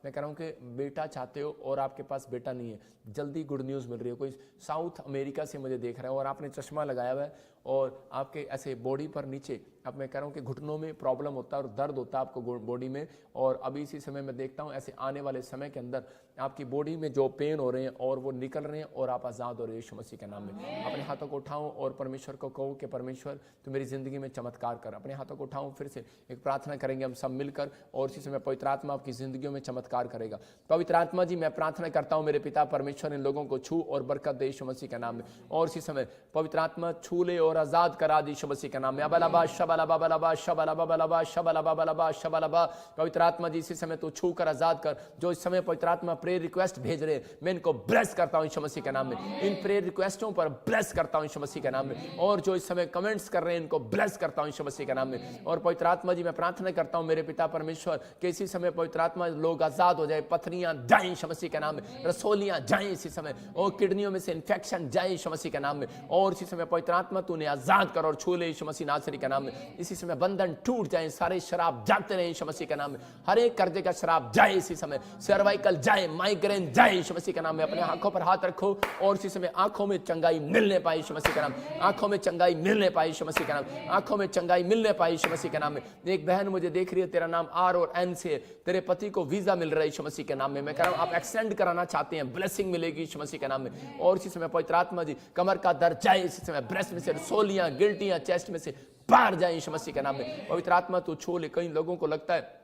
मैं कह रहा हूँ कि बेटा चाहते हो और आपके पास बेटा नहीं है, जल्दी गुड न्यूज़ मिल रही है। कोई साउथ अमेरिका से मुझे देख रहा है और आपने चश्मा लगाया हुआ है और आपके ऐसे बॉडी पर नीचे, अब मैं कह रहा हूँ कि घुटनों में प्रॉब्लम होता है और दर्द होता है आपको बॉडी में, और अभी इसी समय मैं देखता हूँ ऐसे आने वाले समय के अंदर आपकी बॉडी में जो पेन हो रहे हैं और वो निकल रहे हैं और आप आज़ाद हो रहे हैं यीशु मसीह के नाम में। अपने हाथों को उठाऊं और परमेश्वर को कहो कि परमेश्वर तू मेरी ज़िंदगी में चमत्कार कर। अपने हाथों को उठाऊं, फिर से एक प्रार्थना करेंगे हम सब मिलकर और इसी समय पवित्र आत्मा आपकी ज़िंदगियों में चमत्कार करेगा। पवित्र आत्मा जी मैं प्रार्थना करता हूँ मेरे पिता परमेश्वर इन लोगों को छू और बरकत दे यीशु मसीह के नाम में, और इसी समय पवित्र आत्मा छू ले और आज़ाद करा दे यीशु मसीह के नाम में। अबलबा शबलबा बलबा शबलबा बलबा शबलबा बलबा शबलबा। पवित्र आत्मा जी इसी समय तू छू कर आज़ाद कर। जो इस समय पवित्र आत्मा प्रेयर रिक्वेस्ट भेज रहे मैं इनको ब्लेस करता हूं यीशु मसीह के नाम में। इन प्रेयर रिक्वेस्टों पर ब्लेस करता हूं यीशु मसीह के नाम में, और जो इस समय कमेंट्स कर रहे हैं इनको ब्लेस करता हूं यीशु मसीह के नाम में। और पवित्र आत्मा जी मैं प्रार्थना करता हूं मेरे पिता परमेश्वर कि इसी समय पवित्र आत्मा लोग आजाद हो जाए, पथरियां जाएं यीशु मसीह के नाम में, रसोलियां जाएं इसी समय, और किडनियों में से इन्फेक्शन जाए यीशु मसीह के नाम में। और इसी समय पवित्र आत्मा तूने आजाद कर और छू ले यीशु मसीह नासरी के नाम में। इसी समय बंधन टूट जाए, सारे शराब जाते रहे यीशु मसीह के नाम में। हर एक कर्जे का शराब जाए इसी समय, सर्वाइकल जाए, माइग्रेन जाए यीशु मसीह के नाम में। अपने आंखों पर हाथ रखो और इसी समय आंखों में चंगाई मिलने पाए यीशु मसीह के नाम, आंखों में चंगाई मिलने पाए यीशु मसीह के नाम, आंखों में चंगाई मिलने पाए यीशु मसीह के नाम में। एक बहन मुझे देख रही है, तेरा नाम आर और एन से, तेरे पति को वीजा मिल रहा है यीशु मसीह के नाम में। मैं कह रहा हूं आप एक्सटेंड कराना चाहते हैं, ब्लेसिंग मिलेगी यीशु मसीह के नाम में। और इसी समय पवित्र आत्मा जी कमर का दर्द जाए इसी समय, ब्रेस्ट में से सोलियां, गिल्टियां चेस्ट में से बाहर जाए यीशु मसीह के नाम में। पवित्र आत्मा तू छू ले। कई लोगों को लगता है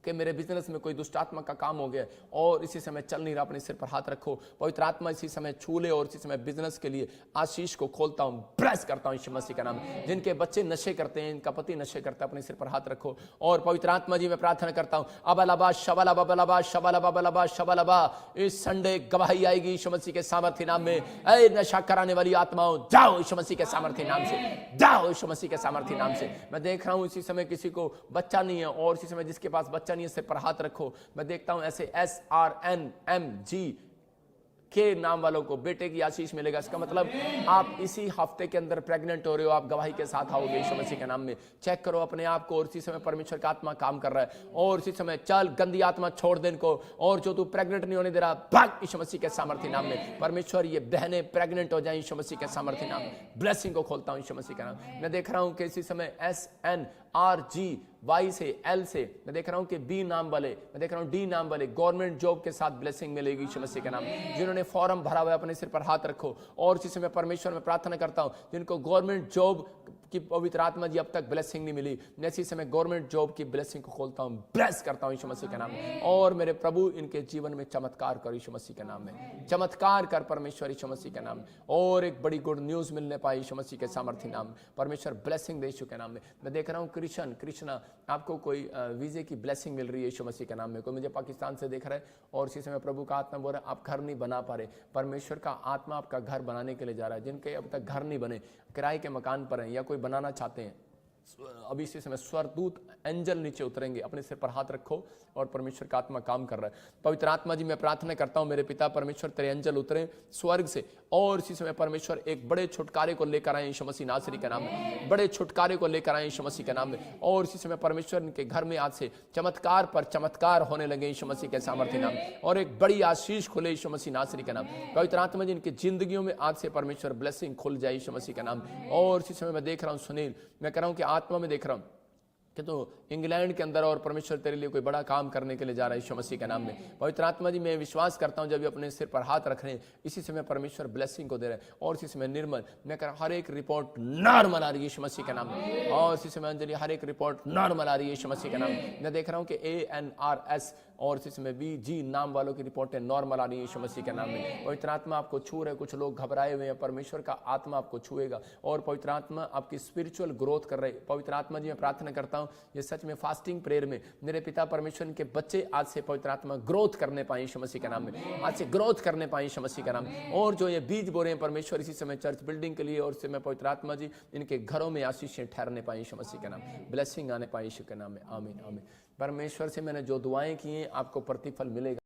कि मेरे बिजनेस में कोई दुष्ट आत्मा का काम हो गया और इसी समय चल नहीं रहा, अपने सिर पर हाथ रखो। पवित्र आत्मा इसी समय छू ले और इसी समय बिजनेस के लिए आशीष को खोलता हूं, ब्लेस करता हूं यीशु मसीह का नाम। जिनके बच्चे नशे करते हैं, इनका पति नशे करता है, अपने सिर पर हाथ रखो। और पवित्र आत्मा जी मैं प्रार्थना करता हूं अबलबा शबलबा बलबा शबलबा बलबा शबलबा। इस संडे गवाही आएगी यीशु मसीह के सामर्थ्य नाम में। ऐ नशा कराने वाली आत्माओं जाओ यीशु मसीह के सामर्थ्य नाम से, जाओ यीशु मसीह के सामर्थ्य नाम से। मैं देख रहा हूं इसी समय किसी को बच्चा नहीं है और इसी समय जिसके पास बच्चा नहीं है सिर पर हाथ रखो। मैं देखता हूं ऐसे SRNMG के नाम वालों को बेटे की आशीष मिलेगा। इसका मतलब आप इसी हफ्ते के अंदर प्रेग्नेंट हो रहे हो, आप गवाही के साथ आओगे यीशु मसीह के नाम में। चेक करो अपने आप को और इसी समय परमेश्वर का आत्मा काम कर रहा है। और इसी समय चल गंदी आत्मा छोड़ दे इनको, और जो तू प्रेग्नेंट नहीं होने दे रहा भाग यीशु मसीह के सामर्थ्य नाम में। परमेश्वर ये बहनें प्रेग्नेंट हो जाए यीशु मसीह के सामर्थ्य नाम में। ब्लेसिंग को खोलता हूं यीशु मसीह का नाम। मैं देख रहा हूं कि इसी समय SNRGY से L से, मैं देख रहा हूं कि B नाम वाले, मैं देख रहा हूं D नाम वाले, गवर्नमेंट जॉब के साथ ब्लेसिंग मिलेगी यीशु मसीह के नाम। जिन्होंने फॉर्म भरा हुआ है अपने सिर पर हाथ रखो। और इसी समय परमेश्वर में प्रार्थना करता हूं जिनको गवर्नमेंट जॉब की पवित्र आत्मा जी अब तक ब्लेसिंग नहीं मिली, मैं इसी समय गवर्नमेंट जॉब की ब्लेसिंग को खोलता हूं, ब्लेस करता हूं यीशु मसीह के नाम में। और मेरे प्रभु इनके जीवन में चमत्कार कर यीशु मसीह के नाम में, चमत्कार कर परमेश्वर यीशु मसीह के नाम में। और एक बड़ी गुड न्यूज मिलने पाए यीशु मसीह के सामर्थ्य नाम में। परमेश्वर ब्लेसिंग दे यीशु के नाम में। मैं देख रहा हूं कृष्णा आपको कोई वीजे की ब्लेसिंग मिल रही है यीशु मसीह के नाम में। कोई मुझे पाकिस्तान से देख रहा है और इसी समय प्रभु का आत्मा बोल रहा है आप घर नहीं बना पा रहे, परमेश्वर का आत्मा आपका घर बनाने के लिए जा रहा है। जिनके अब तक घर नहीं बने, किराए के मकान पर हैं या कोई बनाना चाहते हैं, अभी इसी समय स्वर्गदूत एंजल नीचे उतरेंगे। अपने सिर पर हाथ रखो और परमेश्वर का आत्मा काम कर रहा है। पवित्र आत्मा जी मैं प्रार्थना करता हूं मेरे पिता परमेश्वर तेरे एंजल उतरे स्वर्ग से और इसी समय परमेश्वर एक बड़े छुटकारे को लेकर आए यीशु मसीह नासरी के नाम में, बड़े छुटकारे को लेकर आए यीशु मसीह के नाम में। और इसी समय परमेश्वर इनके घर में आज से चमत्कार पर चमत्कार होने लगे यीशु मसीह के सामर्थ्य नाम, और एक बड़ी आशीष खुले यीशु मसीह नासरी के नाम। पवित्र आत्मा जी इनकी जिंदगियों में आज से परमेश्वर ब्लेसिंग खुल जाए यीशु मसीह के नाम। और इसी समय मैं देख रहा हूं सुनील, मैं कह रहा हूं कि आत्मा में देख रहा हूं कि तो इंग्लैंड के अंदर और परमेश्वर तेरे लिए कोई बड़ा काम करने के लिए जा रहा है यीशु मसीह के नाम में। पवित्र आत्मा जी मैं विश्वास करता हूं जब ये अपने सिर पर हाथ रख रहे हैं इसी समय परमेश्वर ब्लेसिंग को दे रहे हैं। और इसी समय निर्मल मैं कह रहा हूं हर एक रिपोर्ट नॉर्मल आ रही है यीशु मसीह के नाम में। और इसी समय अंजलि हर एक रिपोर्ट नॉर्मल आ रही है यीशु मसीह के नाम में। मैं देख रहा हूं कि ANRS और इसी समय VG नाम वालों की रिपोर्टें नॉर्मल आ रही है यीशु मसीह के नाम में। पवित्र आत्मा आपको छू रहे, कुछ लोग घबराए हुए हैं, परमेश्वर का आत्मा आपको छुएगा और पवित्र आत्मा आपकी स्पिरिचुअल ग्रोथ कर रहे। पवित्र आत्मा जी मैं प्रार्थना करता हूं ये सच में फास्टिंग प्रेयर में मेरे पिता परमेश्वर के बच्चे आज से पवित्र आत्मा ग्रोथ करने पाए यीशु मसीह के नाम में, आज से ग्रोथ करने पाए यीशु मसीह के नाम में। और जो ये बीज बो रहे हैं परमेश्वर इसी समय चर्च बिल्डिंग के लिए और से मैं पवित्र आत्मा जी इनके घरों में आशीषें ठहरने पाए यीशु मसीह के नाम, ब्लेसिंग आने पाए यीशु के नाम में। आमीन आमीन। परमेश्वर से मैंने जो दुआएं की हैं आपको प्रतिफल मिलेगा।